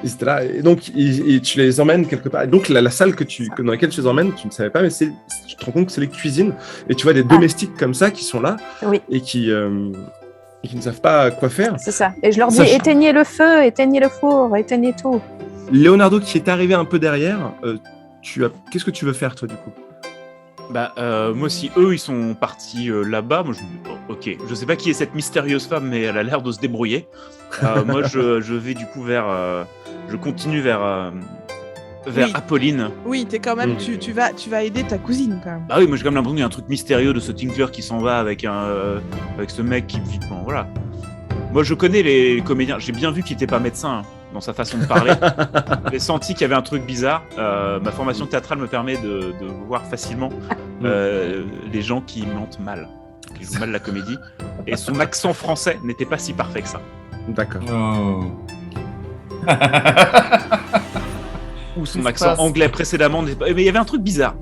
Ils étaient là, et donc tu les emmènes quelque part. Et donc la salle dans laquelle tu les emmènes, tu ne savais pas, mais tu te rends compte que c'est les cuisines. Et tu vois des domestiques comme ça qui sont là Oui. et qui ne savent pas quoi faire. C'est ça. Et je leur dis Sachant- éteignez le feu, éteignez le four, éteignez tout. Leonardo qui est arrivé un peu derrière, qu'est-ce que tu veux faire toi du coup? Moi, si eux, ils sont partis là-bas, moi, je me dis, bon, ok, je sais pas qui est cette mystérieuse femme, mais elle a l'air de se débrouiller. Moi, je vais du coup je continue vers Oui. Apolline. Oui, t'es quand même, tu vas aider ta cousine quand même. Bah oui, moi j'ai quand même l'impression qu'il y a un truc mystérieux de ce Tinkler qui s'en va avec ce mec qui vit. Bon, voilà. Moi, je connais les comédiens. J'ai bien vu qu'il n'était pas médecin dans sa façon de parler. J'ai senti qu'il y avait un truc bizarre. Ma formation théâtrale me permet de voir facilement les gens qui mentent mal, qui jouent mal la comédie. Et son accent français n'était pas si parfait que ça. D'accord. Oh. Ou son Qu'est-ce qui accent se passe anglais précédemment. Mais il y avait un truc bizarre.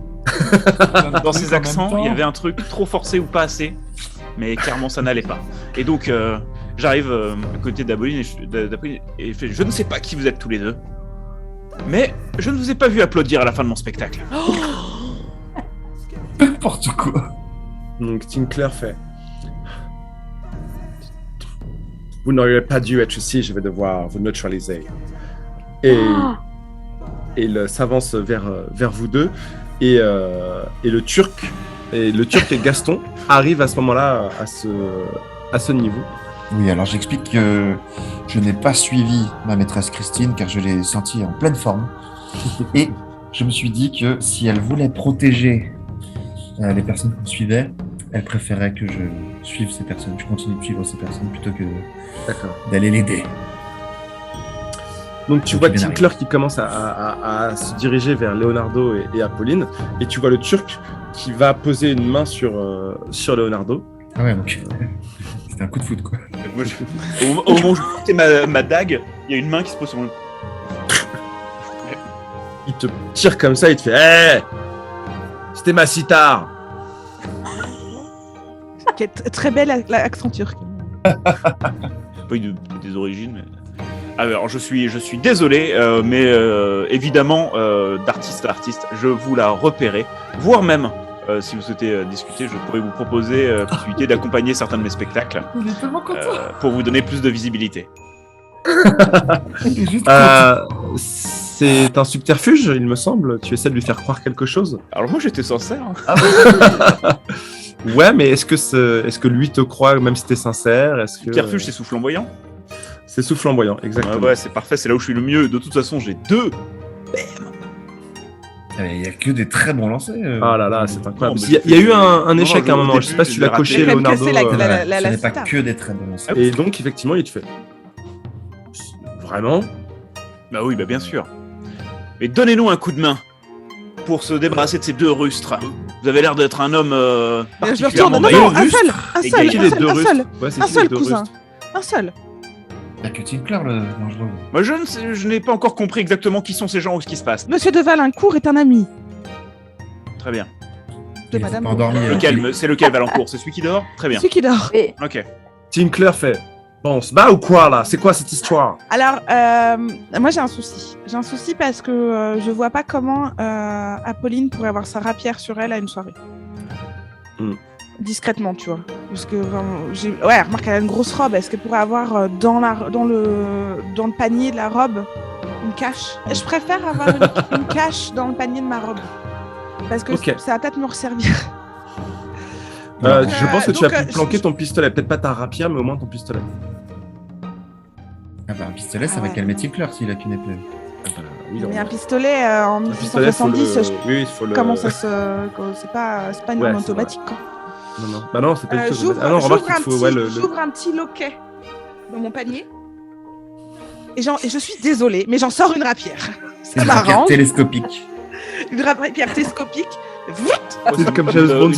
Dans ses accents, il y avait un truc trop forcé ou pas assez. Mais clairement, ça n'allait pas. Et donc, j'arrive à côté d'Apolline et je fais, je ne sais pas qui vous êtes tous les deux, mais je ne vous ai pas vu applaudir à la fin de mon spectacle. N'importe quoi. Donc Tinkler fait. Vous n'auriez pas dû être ici, je vais devoir vous neutraliser. Et il s'avance vers vous deux. Et le Turc et Gaston arrivent à ce moment-là à ce niveau. Oui, alors j'explique que je n'ai pas suivi ma maîtresse Christine car je l'ai sentie en pleine forme. Et je me suis dit que si elle voulait protéger les personnes qu'on suivait, elle préférait que je suive ces personnes. Je continue de suivre ces personnes plutôt que d'aller l'aider. Donc tu vois Tinkler qui commence à se diriger vers Leonardo et Apolline, et tu vois le Turc qui va poser une main sur Leonardo. Ah ouais, donc c'était un coup de foot, quoi. Moi, au moment où je portais ma dague, il y a une main qui se pose sur mon... Il te tire comme ça, il te fait hey, c'était ma sitar. Qui est très belle l'accent turc. Pas eu des origines, mais... Alors, je suis désolé, mais évidemment, d'artiste à artiste, je vous la repérerai, voire même, si vous souhaitez discuter, je pourrais vous proposer la possibilité d'accompagner certains de mes spectacles pour vous donner plus de visibilité. C'est un subterfuge, il me semble. Tu essaies de lui faire croire quelque chose. Alors moi, j'étais sincère. Ouais, mais est-ce que lui te croit, même si t'es sincère? Subterfuge, c'est sous flamboyant. C'est sous flamboyant, exactement. Ouais, c'est parfait, c'est là où je suis le mieux. De toute façon, j'ai 2. Il n'y a que des très bons lancers. Ah là là, c'est incroyable. Non, Il y a eu un échec à un moment. Je sais pas si tu l'as coché, J'ai quand même Leonardo. cassé Ce n'est pas sitar. que des très bons lancers. Et donc, effectivement, il te fait. Vraiment? Bah oui, bah bien sûr. Mais donnez-nous un coup de main pour se débarrasser de ces 2 rustres. Vous avez l'air d'être un homme Je me retourne. particulièrement Non, vaillant. un seul, Et un qui les seul, deux un rustres seul, Ouais, c'est un qui seul les deux cousin, rustres un seul. Il n'y a que Tinkler, le dangereux. Moi, je n'ai pas encore compris exactement qui sont ces gens ou ce qui se passe. Monsieur de Valincourt est un ami Très bien. de Il Madame. s'est pas endormi. C'est lequel Valencourt? C'est celui qui dort? Très bien. Celui qui dort. Oui. Ok. Tinkler fait. Bon, on se bat ou quoi là? C'est quoi cette histoire? Alors, moi j'ai un souci. J'ai un souci parce que je vois pas comment Apolline pourrait avoir sa rapière sur elle à une soirée. Discrètement, tu vois. Parce que ouais, remarque, elle a une grosse robe. Est-ce qu'elle pourrait avoir dans le panier de la robe une cache? Je préfère avoir une cache dans le panier de ma robe. Parce que ça va peut-être me resservir. Je pense que tu as donc, pu planquer ton pistolet. Peut-être pas ta rapière, mais au moins ton pistolet. Ah bah un pistolet, ça va calmer Tinkler s'il a qu'une épée. Mais un pistolet en 1670, comment ça se... C'est pas une arme automatique, quoi. Non. Bah non, c'est pas du tout. J'ouvre un petit loquet dans mon panier. Et je suis désolée, mais j'en sors une rapière. C'est une rapière télescopique. Une rapière télescopique. C'est comme James Bond,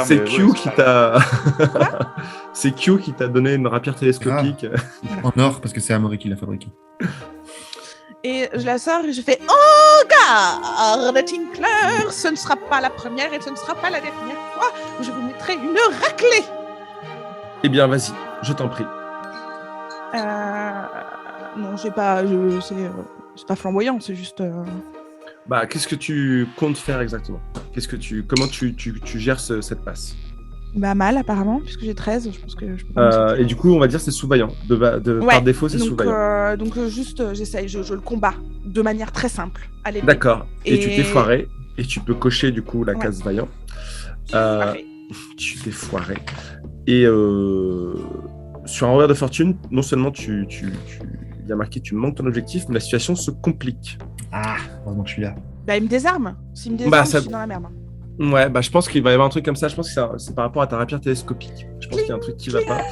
c'est Q qui t'a. C'est Q qui t'a donné une rapière télescopique. En or, parce que c'est Amaury qui l'a fabriqué. Et je la sors et je fais oh, garde, Tinkler, ce ne sera pas la première et ce ne sera pas la dernière fois où je vous mettrai une raclée. Eh bien, vas-y, je t'en prie. Non, c'est pas flamboyant, c'est juste. Bah, qu'est-ce que tu comptes faire exactement? Comment tu gères cette passe? Bah mal apparemment, puisque j'ai 13, je pense que je peux pas et du coup, on va dire c'est sous-vaillant. Par défaut, c'est sous-vaillant. Donc juste, j'essaye, je le combats de manière très simple. D'accord. Et tu t'es foiré. Et tu peux cocher du coup la Ouais. case vaillant. Parfait. Tu t'es foiré. Et sur un revers de fortune, non seulement il y a marqué tu manques ton objectif, mais la situation se complique. Ah, heureusement que je suis là. Bah, il me désarme. S'il me désarme, Bah, ça- je suis dans la merde. Ouais, bah je pense qu'il va y avoir un truc comme ça. Je pense que c'est par rapport à ta rapière télescopique. Je pense qu'il y a un truc qui va pas.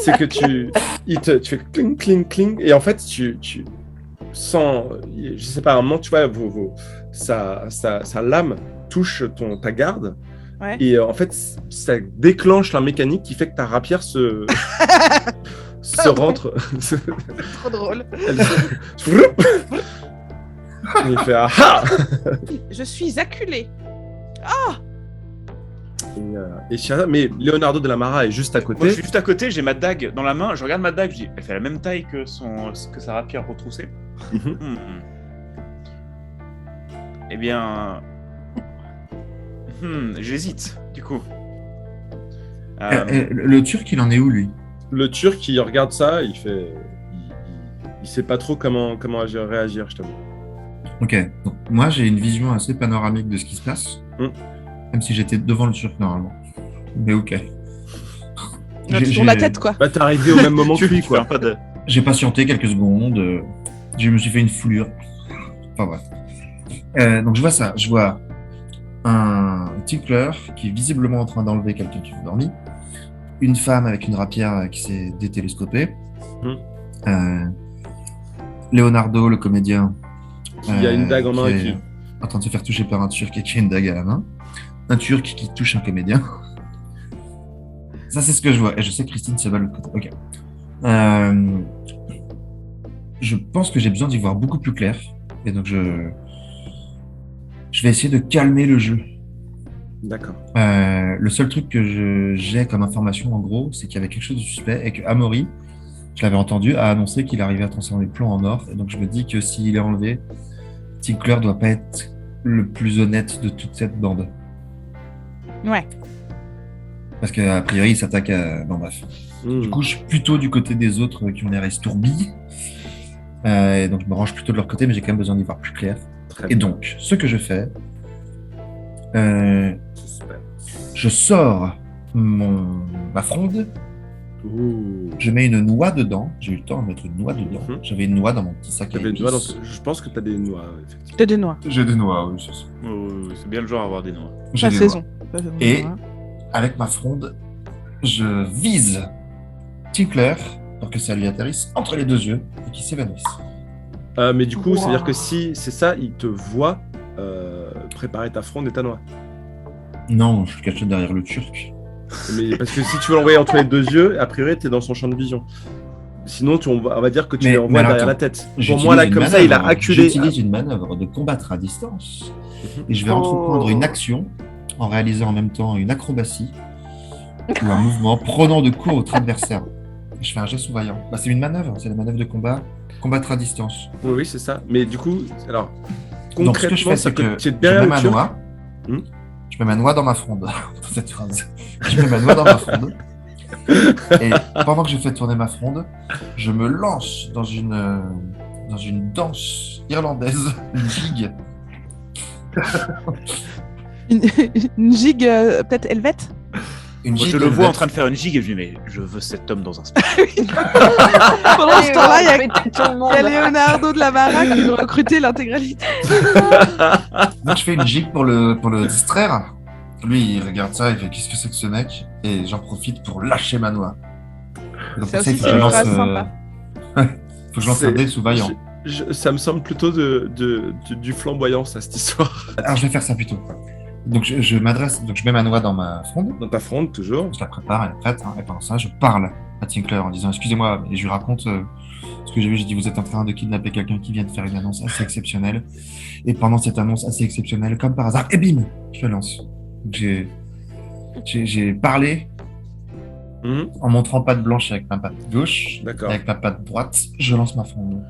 C'est que tu fais cling, cling, cling. Et en fait, tu sens, je sais pas, à un moment, tu vois, sa lame touche ta garde. Ouais. Et en fait, ça déclenche la mécanique qui fait que ta rapière se rentre. Trop drôle. Et il fait ah. Je suis acculé. Et mais Leonardo de la Mara est juste à côté. Moi, je suis juste à côté, j'ai ma dague dans la main, je regarde ma dague, je dis, elle fait la même taille que sa rapière retroussée. Mhm. Eh bien... j'hésite, du coup. Le Turc, il en est où, lui? Le Turc, il regarde ça, il sait pas trop comment réagir, je t'avoue. Ok, donc moi j'ai une vision assez panoramique de ce qui se passe, même si j'étais devant le Turc normalement. Mais ok. Tu tournes la tête, quoi. Bah, t'es arrivé au même moment que lui, quoi. J'ai patienté quelques secondes, je me suis fait une foulure. Enfin bref. Donc je vois ça, je vois un tickler qui est visiblement en train d'enlever quelqu'un qui est endormi, une femme avec une rapière qui s'est détélescopée, Leonardo, le comédien, Il y a une dague en main qui et est qui... en train de se faire toucher par un Turc et qui a une dague à la main, un Turc qui touche un comédien. Ça, c'est ce que je vois. Et je sais que Christine se bat de l'autre côté. Ok. Je pense que j'ai besoin d'y voir beaucoup plus clair. Et donc, je vais essayer de calmer le jeu. D'accord. Le seul truc que j'ai comme information, en gros, c'est qu'il y avait quelque chose de suspect et que Amaury, je l'avais entendu, a annoncé qu'il arrivait à transformer le plan en or. Et donc, je me dis que s'il est enlevé, Tinkler doit pas être le plus honnête de toute cette bande. Ouais. Parce qu'a priori, il s'attaque à... Bon, bref. Du coup, je suis plutôt du côté des autres qui ont l'air estourbis. Et donc, je me range plutôt de leur côté, mais j'ai quand même besoin d'y voir plus clair. Très Et bien. donc, ce que je fais, je sors ma fronde, Ouh. je mets une noix dedans. J'ai eu le temps de mettre une noix dedans. Mhm. J'avais une noix dans mon petit sac à T'avais une épices. noix je pense que t'as des noix, effectivement. T'as des noix. J'ai des noix, oui, c'est ça. C'est bien le genre à avoir des noix. J'ai La des saison. noix. Et avec ma fronde, je vise Tinkler pour que ça lui atterrisse entre les deux yeux et qu'il s'évanouisse. Mais du coup, Wow. c'est-à-dire que si c'est ça, il te voit préparer ta fronde et ta noix. Non, je suis caché derrière le Turc. Mais parce que si tu veux l'envoyer entre les deux yeux, a priori, t'es dans son champ de vision. Sinon, on va dire que tu Mais l'envoies alors, derrière la attends. tête. Pour J'utilise moi, là, une comme ça, il a manœuvre. acculé. J'utilise une manœuvre de combattre à distance et je vais entreprendre une action en réalisant en même temps une acrobatie ou un mouvement prenant de court votre adversaire. Je fais un geste vaillant. Bah, c'est une manœuvre, c'est la manœuvre de combat, combattre à distance. Oui, oui, c'est ça. Mais du coup, alors, Donc ce que je concrètement, fais, c'est que tu es je derrière mets le ma Turc. noix, Hmm. je mets ma noix dans ma fronde. Dans cette phrase. Je mets ma noix dans ma fronde. Et pendant que je fais tourner ma fronde, je me lance dans une danse irlandaise, une gigue. Une gigue peut-être helvète. Une Moi, je gigue le vois en helvète. train de faire une gigue et je dis, mais je veux cet homme dans un spectacle. Pendant ce temps-là, il y a tout le monde. il y a Leonardo de la Mara qui veut recruter l'intégralité. Donc je fais une gigue pour le distraire. Lui, il regarde ça, il fait qu'est-ce que c'est que ce mec? Et j'en profite pour lâcher ma noix. Et donc Ça pour ça, aussi, il faut c'est que je une lance, phrase sympa. faut que je lance un dé sous vaillant. Ça me semble plutôt du flamboyance à cette histoire. Alors je vais faire ça plutôt. Donc je m'adresse, donc je mets ma noix dans ma fronde, Dans ta fronde, toujours. je la prépare, elle est prête, hein, et pendant ça, je parle à Tinkler en disant excusez-moi, et je lui raconte ce que j'ai vu. J'ai dit vous êtes en train de kidnapper quelqu'un qui vient de faire une annonce assez exceptionnelle, et pendant cette annonce assez exceptionnelle, comme par hasard, et bim, je le lance. Donc j'ai parlé Mhm. en montrant patte blanche avec ma patte gauche, D'accord. avec ma patte droite, je lance ma fronde.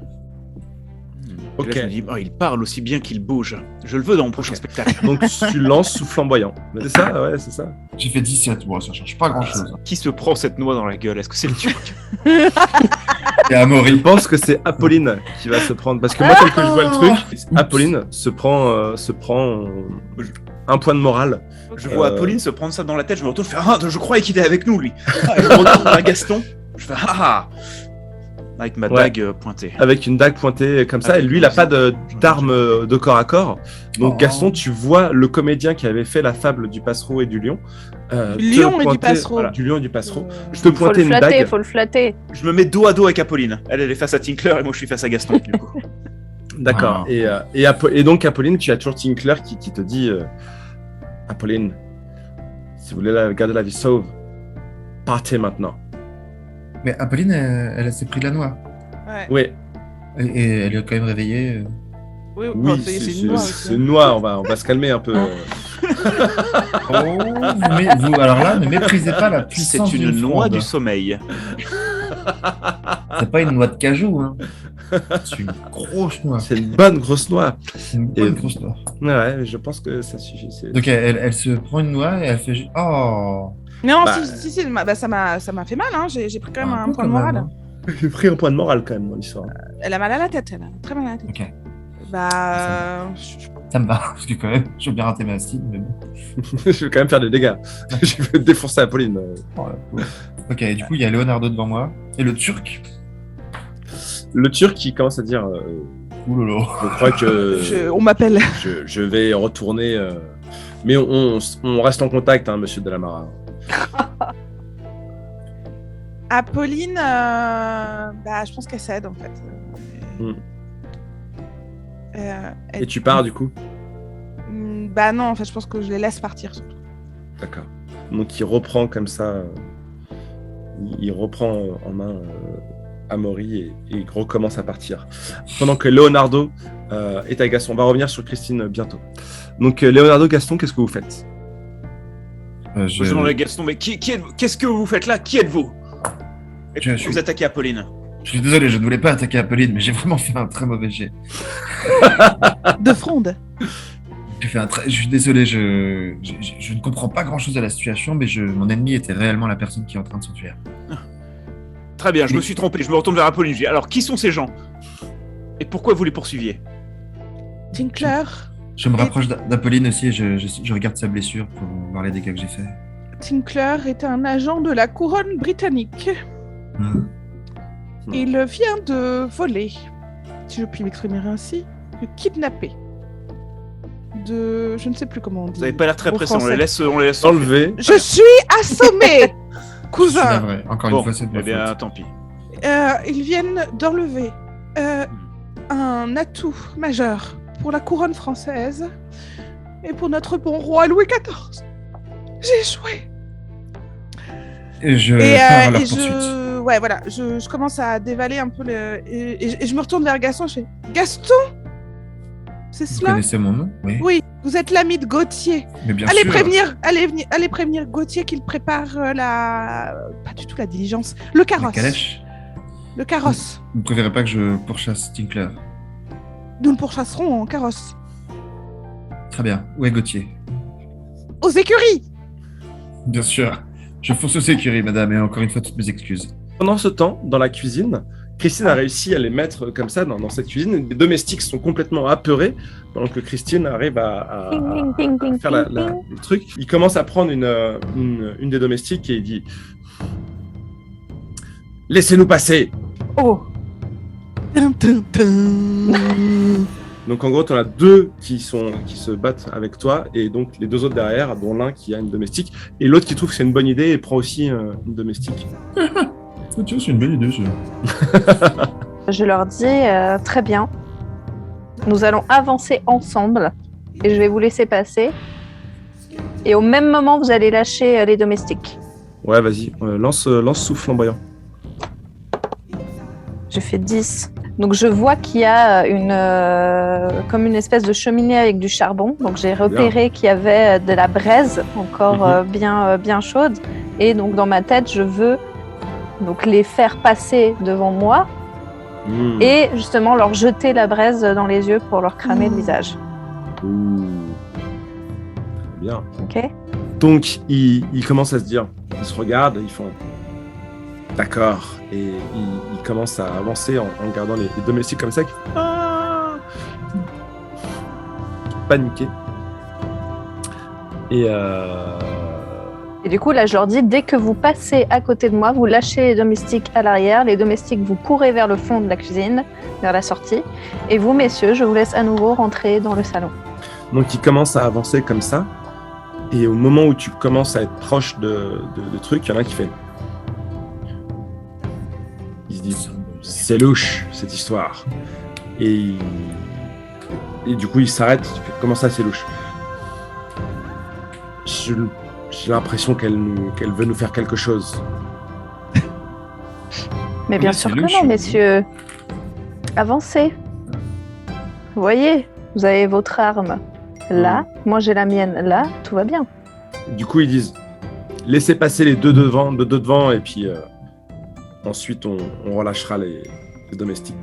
Ok. Et là, je me dis, il parle aussi bien qu'il bouge. Je le veux dans mon prochain spectacle. Donc tu lances sous flamboyant. C'est ça, ouais, c'est ça. J'ai fait 17, bon, ça change pas grand-chose. Qui se prend cette noix dans la gueule? Est-ce que c'est le Turc? Et Amaury. Je pense que c'est Apolline qui va se prendre. Parce que moi, tel que je vois le truc, Apolline se prend un point de morale. Je vois Apolline se prendre ça dans la tête, je me retourne, je fais je croyais qu'il était avec nous, lui. Et je retourne à Gaston, je fais avec ma dague pointée. Avec une dague pointée comme ça, Avec et lui, il n'a pas d'arme de corps à corps. Donc, Gaston, tu vois le comédien qui avait fait la fable du passereau et du lion. Du lion te et du pointer- passereau. Voilà, du lion et du passereau. Je Faut te le pointer une flatter, dague. faut le flatter. Je me mets dos à dos avec Apolline. Elle est face à Tinkler et moi je suis face à Gaston, du coup. D'accord. Et donc, Apolline, tu as toujours Tinkler qui te dit Apolline, si vous voulez garder la vie sauve, partez maintenant. Mais Apolline, elle s'est pris de la noix. Ouais. Oui, Et elle est quand même réveillée. Oui, oui, c'est une noix. c'est une noix. On va se calmer un peu. Alors là, ne méprisez pas la puissance C'est une d'une noix fronde. du sommeil. C'est pas une noix de cajou, hein. C'est une grosse noix. C'est une bonne grosse noix. C'est une bonne grosse noix. Ouais, je pense que ça suffit. Donc elle se prend une noix et elle fait juste oh. Non, Bah, si, ça m'a fait mal, hein. J'ai pris quand même un peu point de quand même, morale. hein. J'ai pris un point de morale quand même dans l'histoire. Elle a mal à la tête, elle a très mal à la tête. Ok, Bah, ça me va parce que quand même, je veux bien rater ma cible, mais bon. Je vais quand même faire des dégâts. Je vais défoncer Apolline. Ok, du coup il y a Leonardo devant moi et le Turc. Le Turc qui commence à dire Oulolo. je crois que on m'appelle. je vais retourner. Mais on reste en contact, hein, monsieur Delamara. Apolline, je pense qu'elle cède en fait. Hmm. Elle- Et tu pars du coup. Bah non, en fait, je pense que je les laisse partir surtout. D'accord. Donc il reprend comme ça. Il reprend en main Amaury et il recommence à partir. Pendant que Leonardo est à Gaston. On va revenir sur Christine bientôt. Donc Leonardo, Gaston, qu'est-ce que vous faites? Je demande à Gaston, mais qui êtes-vous? Qu'est-ce que vous faites là? Qui êtes-vous? Et Je pourquoi suis- vous attaquez Apolline? Je suis désolé, je ne voulais pas attaquer Apolline, mais j'ai vraiment fait un très mauvais jet. De fronde. Je suis désolé, je ne comprends pas grand-chose à la situation, mais mon ennemi était réellement la personne qui est en train de s'enfuir. Très bien, je Mais- me suis trompé, je me retourne vers Apolline. Je dis, alors, qui sont ces gens? Et pourquoi vous les poursuiviez? Tinkler. Je me rapproche d'Apolline aussi et je regarde sa blessure pour voir les dégâts que j'ai faits. Tinkler est un agent de la couronne britannique. Il vient de voler, si je puis m'exprimer ainsi, de kidnapper. Je ne sais plus comment on dit. Vous n'avez pas l'air très Au pressé, on français. les laisse Enlever. Je suis assommé, C'est cousin. vrai, encore Bon, une fois, c'est de ma eh bien, faute. tant pis. Ils viennent d'enlever un atout majeur pour la couronne française et pour notre bon roi Louis XIV. J'ai échoué. Et je pars à leur poursuite. Ouais, voilà, je commence à dévaler un peu et je me retourne vers Gaston. Je fais Gaston, c'est Vous cela? connaissez mon nom? Oui. Oui, vous êtes l'ami de Gauthier. Mais bien Allez sûr. prévenir Gauthier qu'il prépare pas du tout la diligence, le La carrosse. calèche. Le carrosse. Vous ne préférez pas que je pourchasse Tinkler? Nous le pourchasserons en carrosse. Très bien. Où est Gauthier? Aux écuries. Bien sûr. Je fonce aux écuries, madame, et encore une fois, toutes mes excuses. Pendant ce temps, dans la cuisine, Christine a réussi à les mettre comme ça dans cette cuisine. Les domestiques sont complètement apeurés pendant que Christine arrive à Ding, ding, ding, faire ding, ding. le truc. Il commence à prendre une des domestiques et il dit « Laissez-nous passer !» Oh, Tum, tum, tum. Donc en gros, tu en as deux qui se battent avec toi et donc les deux autres derrière, dont l'un qui a une domestique et l'autre qui trouve que c'est une bonne idée et prend aussi une domestique. Oh, tiens, c'est une belle idée, ça. je leur dis très bien. Nous allons avancer ensemble et je vais vous laisser passer. Et au même moment, vous allez lâcher les domestiques. Ouais, vas-y, lance sous flamboyant. J'ai fait 10. Donc je vois qu'il y a comme une espèce de cheminée avec du charbon. Donc j'ai repéré qu'il y avait de la braise encore bien chaude. Et donc dans ma tête, je veux donc les faire passer devant moi et justement leur jeter la braise dans les yeux pour leur cramer le visage. Ouh. Très bien. Ok. Donc, ils commencent à se dire, ils se regardent, ils font d'accord, et ils commencent à avancer en regardant les domestiques comme ça, qui font paniquer. Et Et du coup, là, je leur dis, dès que vous passez à côté de moi, vous lâchez les domestiques à l'arrière. Les domestiques, vous courez vers le fond de la cuisine, vers la sortie. Et vous, messieurs, je vous laisse à nouveau rentrer dans le salon. donc, ils commencent à avancer comme ça. Et au moment où tu commences à être proche de trucs, il y en a un qui fait. Il se dit, c'est louche, cette histoire. Et du coup, il s'arrête. Il fait, comment ça, c'est louche? J'ai l'impression qu'elle veut nous faire quelque chose. Mais bien Oui, sûr c'est que louche, non, oui. messieurs. Avancez. Vous voyez, vous avez votre arme là, moi j'ai la mienne là, tout va bien. Du coup, ils disent, laissez passer les deux devant, et puis ensuite, on relâchera les domestiques.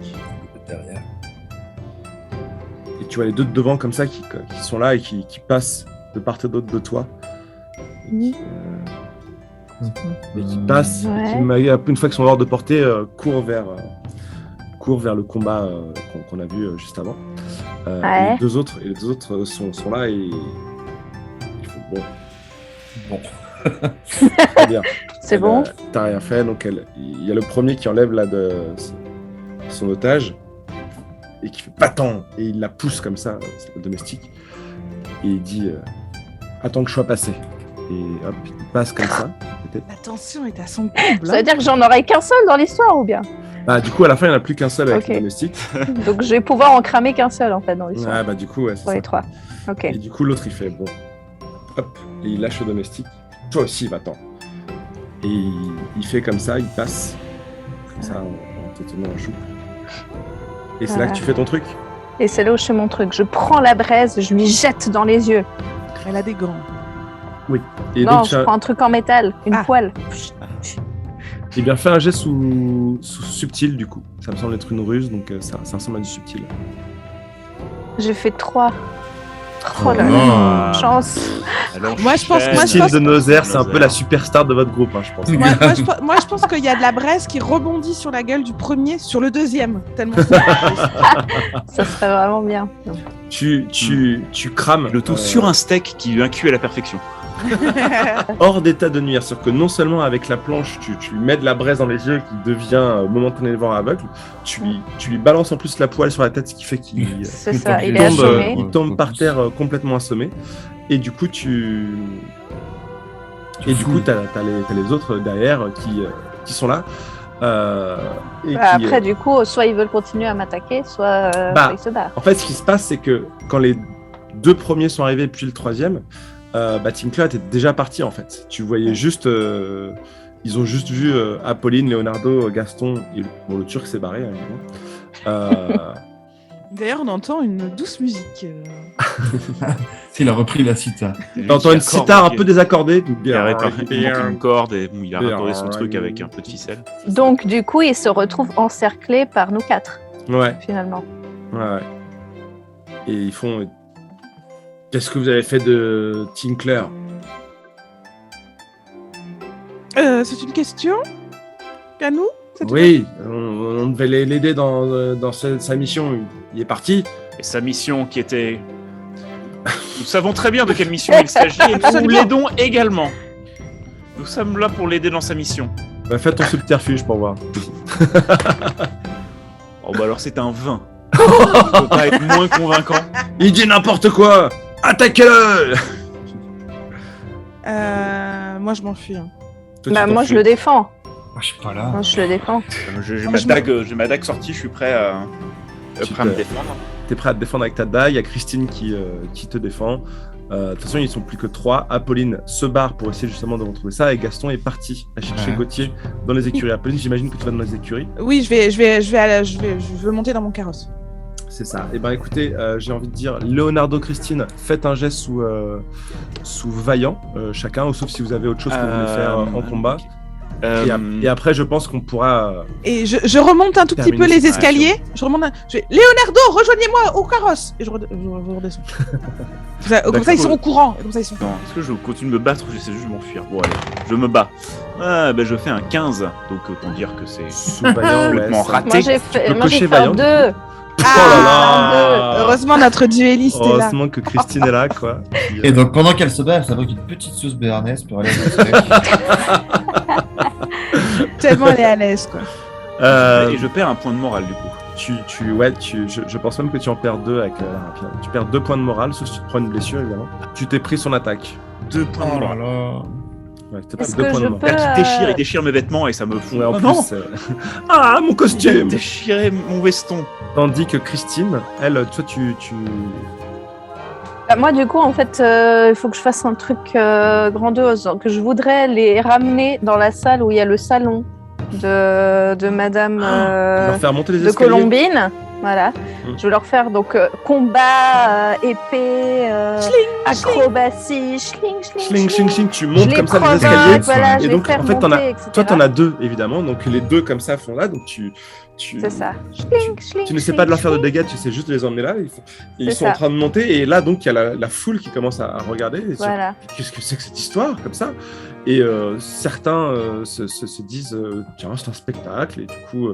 Derrière. Et tu vois les deux de devant comme ça qui sont là et qui passent de part et d'autre de toi. Et qui passent, Ouais. et qui, une fois qu'ils sont hors de portée, courent vers le combat qu'on a vu juste avant. Ouais. Et les deux autres sont là et ils font bon. Bon. Très bien. C'est bon. T'as rien fait, donc il y a le premier qui enlève là son otage et qui fait pas-tant, et il la pousse comme ça, c'est le domestique, et il dit attends que je sois passé. Et hop, il passe comme ça, peut-être. La tension est à son comble. Ça veut dire que j'en aurai qu'un seul dans l'histoire ou bien? Bah, du coup, à la fin, il n'y en a plus qu'un seul avec Ok. le domestique. Donc je vais pouvoir en cramer qu'un seul en fait dans l'histoire. Ah, bah, du coup, ouais, c'est Pour ça. les trois. Ok. Et du coup, l'autre, il fait bon. Hop, et il lâche le domestique. Toi aussi, va-t'en. Et il fait comme ça, il passe. Comme ça, en te tenant en chou. Et c'est là que tu fais ton truc. Et c'est là où je fais mon truc. Je prends la braise, je lui jette dans les yeux. Elle a des gants. Et Non, donc, je prends un truc en métal, une Ah. poêle. eh bien, fais un jet sous subtil, du coup. Ça me semble être une ruse, donc ça ressemble à du subtil. J'ai fait 3. Oh là non. là, chance. Alors, Moi, je pense- moi, je Style pense- de Nozer, c'est un peu la superstar de votre groupe, hein, je pense. Moi, je pense qu'il y a de la braise qui rebondit sur la gueule du premier, sur le deuxième. Tellement. Ça serait vraiment bien. Tu crames Le tout sur un steak qui lui cuit à la perfection. hors d'état de nuire. C'est-à-dire que non seulement avec la planche, tu lui mets de la braise dans les yeux qui devient momentanément aveugle, tu lui balances en plus la poêle sur la tête, ce qui fait qu'il C'est ça, Il il est tombe, assommé. il tombe par terre complètement assommé. Et du coup, t'as les autres derrière qui sont là. Et Bah, qui, après, du coup, soit ils veulent continuer à m'attaquer, soit Bah, ils se barrent. En fait, ce qui se passe, c'est que quand les deux premiers sont arrivés, puis le troisième, Tinkler était déjà parti, en fait. Tu voyais juste... ils ont juste vu Apolline, Leonardo, Gaston, et le Turc s'est barré, évidemment. D'ailleurs, on entend une douce musique. S'il a repris la cita. T'entends une sitar un peu désaccordée. Il a réparé une corde et bon, il a raccordé son truc avec un peu de ficelle. Donc, du coup, ils se retrouvent encerclés par nous 4, Ouais, finalement. ouais. Et ils font... Qu'est-ce que vous avez fait de Tinkler? C'est une question à nous? C'est Oui, on devait l'aider dans sa mission. Il est parti. Et sa mission qui était... Nous savons très bien de quelle mission il s'agit et nous Absolument. l'aidons également. Nous sommes là pour l'aider dans sa mission. Bah, fais ton subterfuge pour voir. Oh bah alors c'est un 20. Ça peut pas être moins convaincant. Il dit n'importe quoi. Attaquez-le. Moi, je m'enfuis. hein. Toi, tu Bah, moi, t'enfuis. je le défends. Ah, je suis pas là. Moi, je le défends. J'ai Moi, je ma dague sortie, je suis prêt à Super. me défendre. T'es prêt à te défendre avec ta dague. Il y a Christine qui te défend. De toute façon, ils sont plus que 3. Apolline se barre pour essayer justement de retrouver ça. Et Gaston est parti à chercher Ouais. Gauthier dans les écuries. Apolline, j'imagine que tu vas dans les écuries. Oui, je veux monter dans mon carrosse. C'est ça. Et ben écoutez, j'ai envie de dire, Leonardo, Christine, faites un jet sous vaillant chacun, ou sauf si vous avez autre chose que vous voulez faire en combat. Et après, je pense qu'on pourra. Et je remonte un tout petit peu Terminé. les escaliers. Je remonte. Je fais, Leonardo, rejoignez-moi au carrosse. Et je redescends. Comme ça, ils sont au courant. Comme ça, ils sont. Non, est-ce que je continue de me battre ou j'essaie juste de m'enfuir? Bon, allez, je me bats. Je fais un 15. Donc, autant dire que c'est Sous-vaillant, complètement ça- raté. Moi, j'ai fait cocher un vaillant. 2. Oh là là. Heureusement, notre duelliste est là. Heureusement que Christine est là, quoi. Et donc, pendant qu'elle se bat, elle fabrique une petite sauce béarnaise pour aller à la Tellement elle est à l'aise, quoi. Et je perds un point de morale, du coup. Je pense même que tu en perds 2 avec la rapide. Tu perds 2 points de morale, sauf si tu te prends une blessure, évidemment. Tu t'es pris son attaque. 2 points de Oh là morale. là. Ouais, t'as pris Est-ce 2 que points de je morale. peux- Il déchire mes vêtements et ça me fout. Ouais, en Oh plus, non, Ah, mon il a costume. déchiré mon veston. Tandis que Christine, elle, toi, tu... Moi, du coup, en fait, il faut que je fasse un truc grandiose. Donc, je voudrais les ramener dans la salle où il y a le salon de Madame leur faire monter les de escaliers. Colombine. Voilà. Mm. Je vais leur faire donc combat, épée, acrobatie, Schling, schling, schling, tu Je montes les comme ça les provoque, escaliers. voilà, je Et les donc, fais en fait, remonter, etc. toi, t'en as 2, évidemment. Donc, les 2 comme ça font là. Donc, tu C'est ça. ne sais pas de leur faire de dégâts, tu sais juste de les emmener là. Ils C'est sont ça. en train de monter. Et là, donc, il y a la foule qui commence à regarder. Et Voilà. qu'est-ce que c'est que cette histoire comme ça? Et certains se disent tiens, c'est un spectacle, et du coup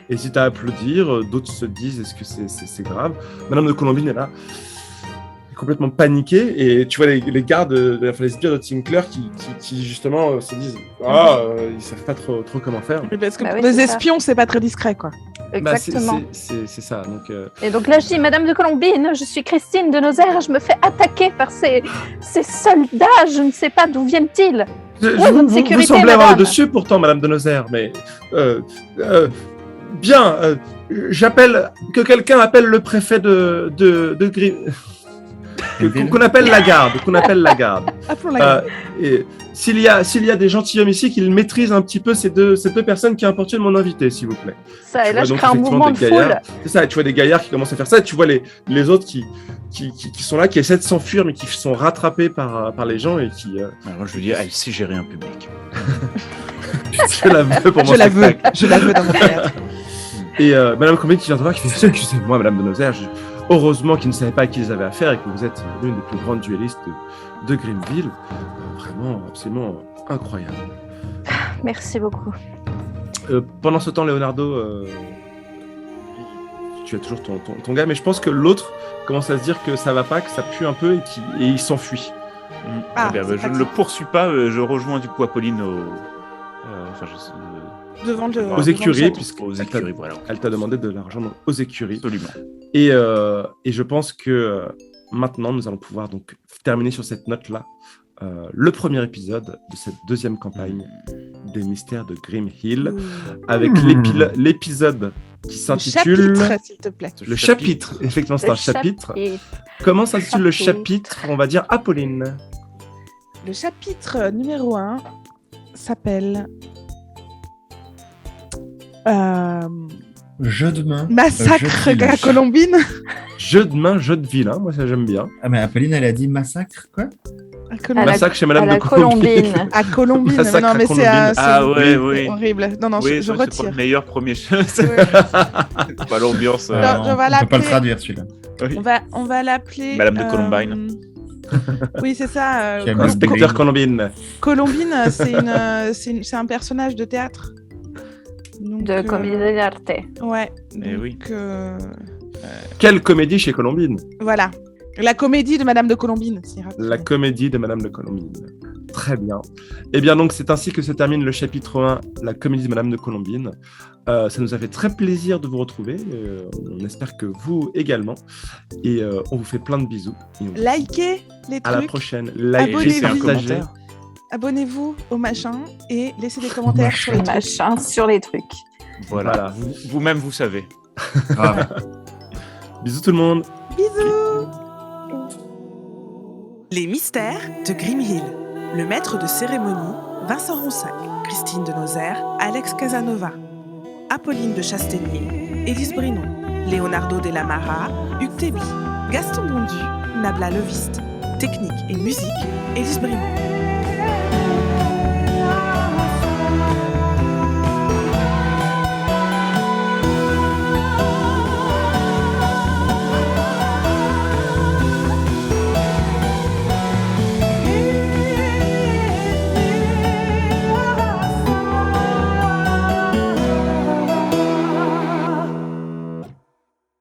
hésitent à applaudir. D'autres se disent est-ce que c'est grave? Madame de Colombine est là, complètement paniquée, et tu vois les gardes, les sbires de Tinkler qui justement se disent ils savent pas trop comment faire. Parce que Bah pour oui, des c'est ça. espions, c'est pas très discret, quoi. Bah, c'est Exactement. ça. Donc Et donc là, je dis, Madame de Colombine, je suis Christine de Nozaire, je me fais attaquer par ces soldats, je ne sais pas d'où viennent-ils. votre vous sécurité, semblez avoir le madame. dessus pourtant, Madame de Nozaire, mais bien, j'appelle que quelqu'un appelle le préfet de qu'on appelle la garde, Appelons la garde. Et s'il y a des gentilshommes ici, qu'ils maîtrisent un petit peu ces deux personnes qui importunent mon invité, s'il vous plaît. Ça, et Tu là, vois je donc crée un effectivement mouvement de des foule. gaillards. C'est ça, et tu vois des gaillards qui commencent à faire ça, et tu vois les autres qui sont là, qui essaient de s'enfuir, mais qui sont rattrapés par les gens et qui... Alors, je veux dire, elle sait gérer un public. je la veux pour mon Je la veux. spectacle. Je la veux dans mon théâtre. Et Madame Combien qui vient de voir, qui fait excusez-moi, Madame de Nozaire, heureusement qu'ils ne savaient pas à qui ils avaient affaire et que vous êtes l'une des plus grandes duellistes de Grimville. Vraiment, absolument incroyable. Merci beaucoup. Pendant ce temps, Leonardo, tu as toujours ton gars, mais je pense que l'autre commence à se dire que ça va pas, que ça pue un peu et il s'enfuit. Ah, Très bien, c'est je ne pratique. le poursuis pas, je rejoins du coup Apolline Devant le. Aux devant le écuries, château. puisque aux écuries, voilà. elle t'a demandé de la rejoindre aux écuries. Absolument. Et je pense que maintenant, nous allons pouvoir donc terminer sur cette note-là le premier épisode de cette deuxième campagne des mystères de Grim Hill, avec l'épisode qui Le s'intitule... chapitre, s'il te plaît. Le chapitre, effectivement, c'est un chapitre. Comment s'intitule le chapitre? On va dire Apolline. Le chapitre numéro 1 s'appelle Jeu de main. Massacre jeu de à village. Colombine. Jeu de main, jeu de vilain, moi ça j'aime bien. Ah, mais Apolline, elle a dit massacre, quoi? À Colombine. Massacre chez À Madame la de Colombine. Colombine. À Colombine. Massacre non, à mais c'est Colombine. Ah ouais, oui. horrible. Non, non, Oui, je c'est pas retire. le meilleur premier jeu. Ouais. C'est pas l'ambiance. Non, je vais on peut pas l'appeler. le traduire, celui-là. Oui. On va l'appeler. Madame de Columbine. Oui, c'est ça. Qui aime Inspecteur Colombine. Colombine, c'est un personnage de théâtre. Donc, De comédie d'arte. Ouais. Eh donc, oui. Quelle comédie chez Colombine? Voilà. La comédie de Madame de Colombine. c'est rapide. La comédie de Madame de Colombine. Très bien. Et bien donc c'est ainsi que se termine le chapitre 1, la comédie de Madame de Colombine. Ça nous a fait très plaisir de vous retrouver. On espère que vous également. Et on vous fait plein de bisous. Et on vous dit Likez les à la trucs. prochaine. Abonnez-vous. Likez, Laissez un partagez. commentaire. Abonnez-vous au machin et laissez des commentaires sur les trucs. Machin sur les trucs. Voilà. Voilà. Vous-même, vous savez. Grave. Bisous tout le monde. Bisous. Les mystères de Grimhill. Le maître de cérémonie, Vincent Ronsac, Christine de Nozaire, Alex Casanova, Apolline de Chastenier, Élise Brinon, Leonardo de la Mara, Hugues Théby, Gaston Bondu, Nabla Leviste. Technique et musique, Élise Brinon.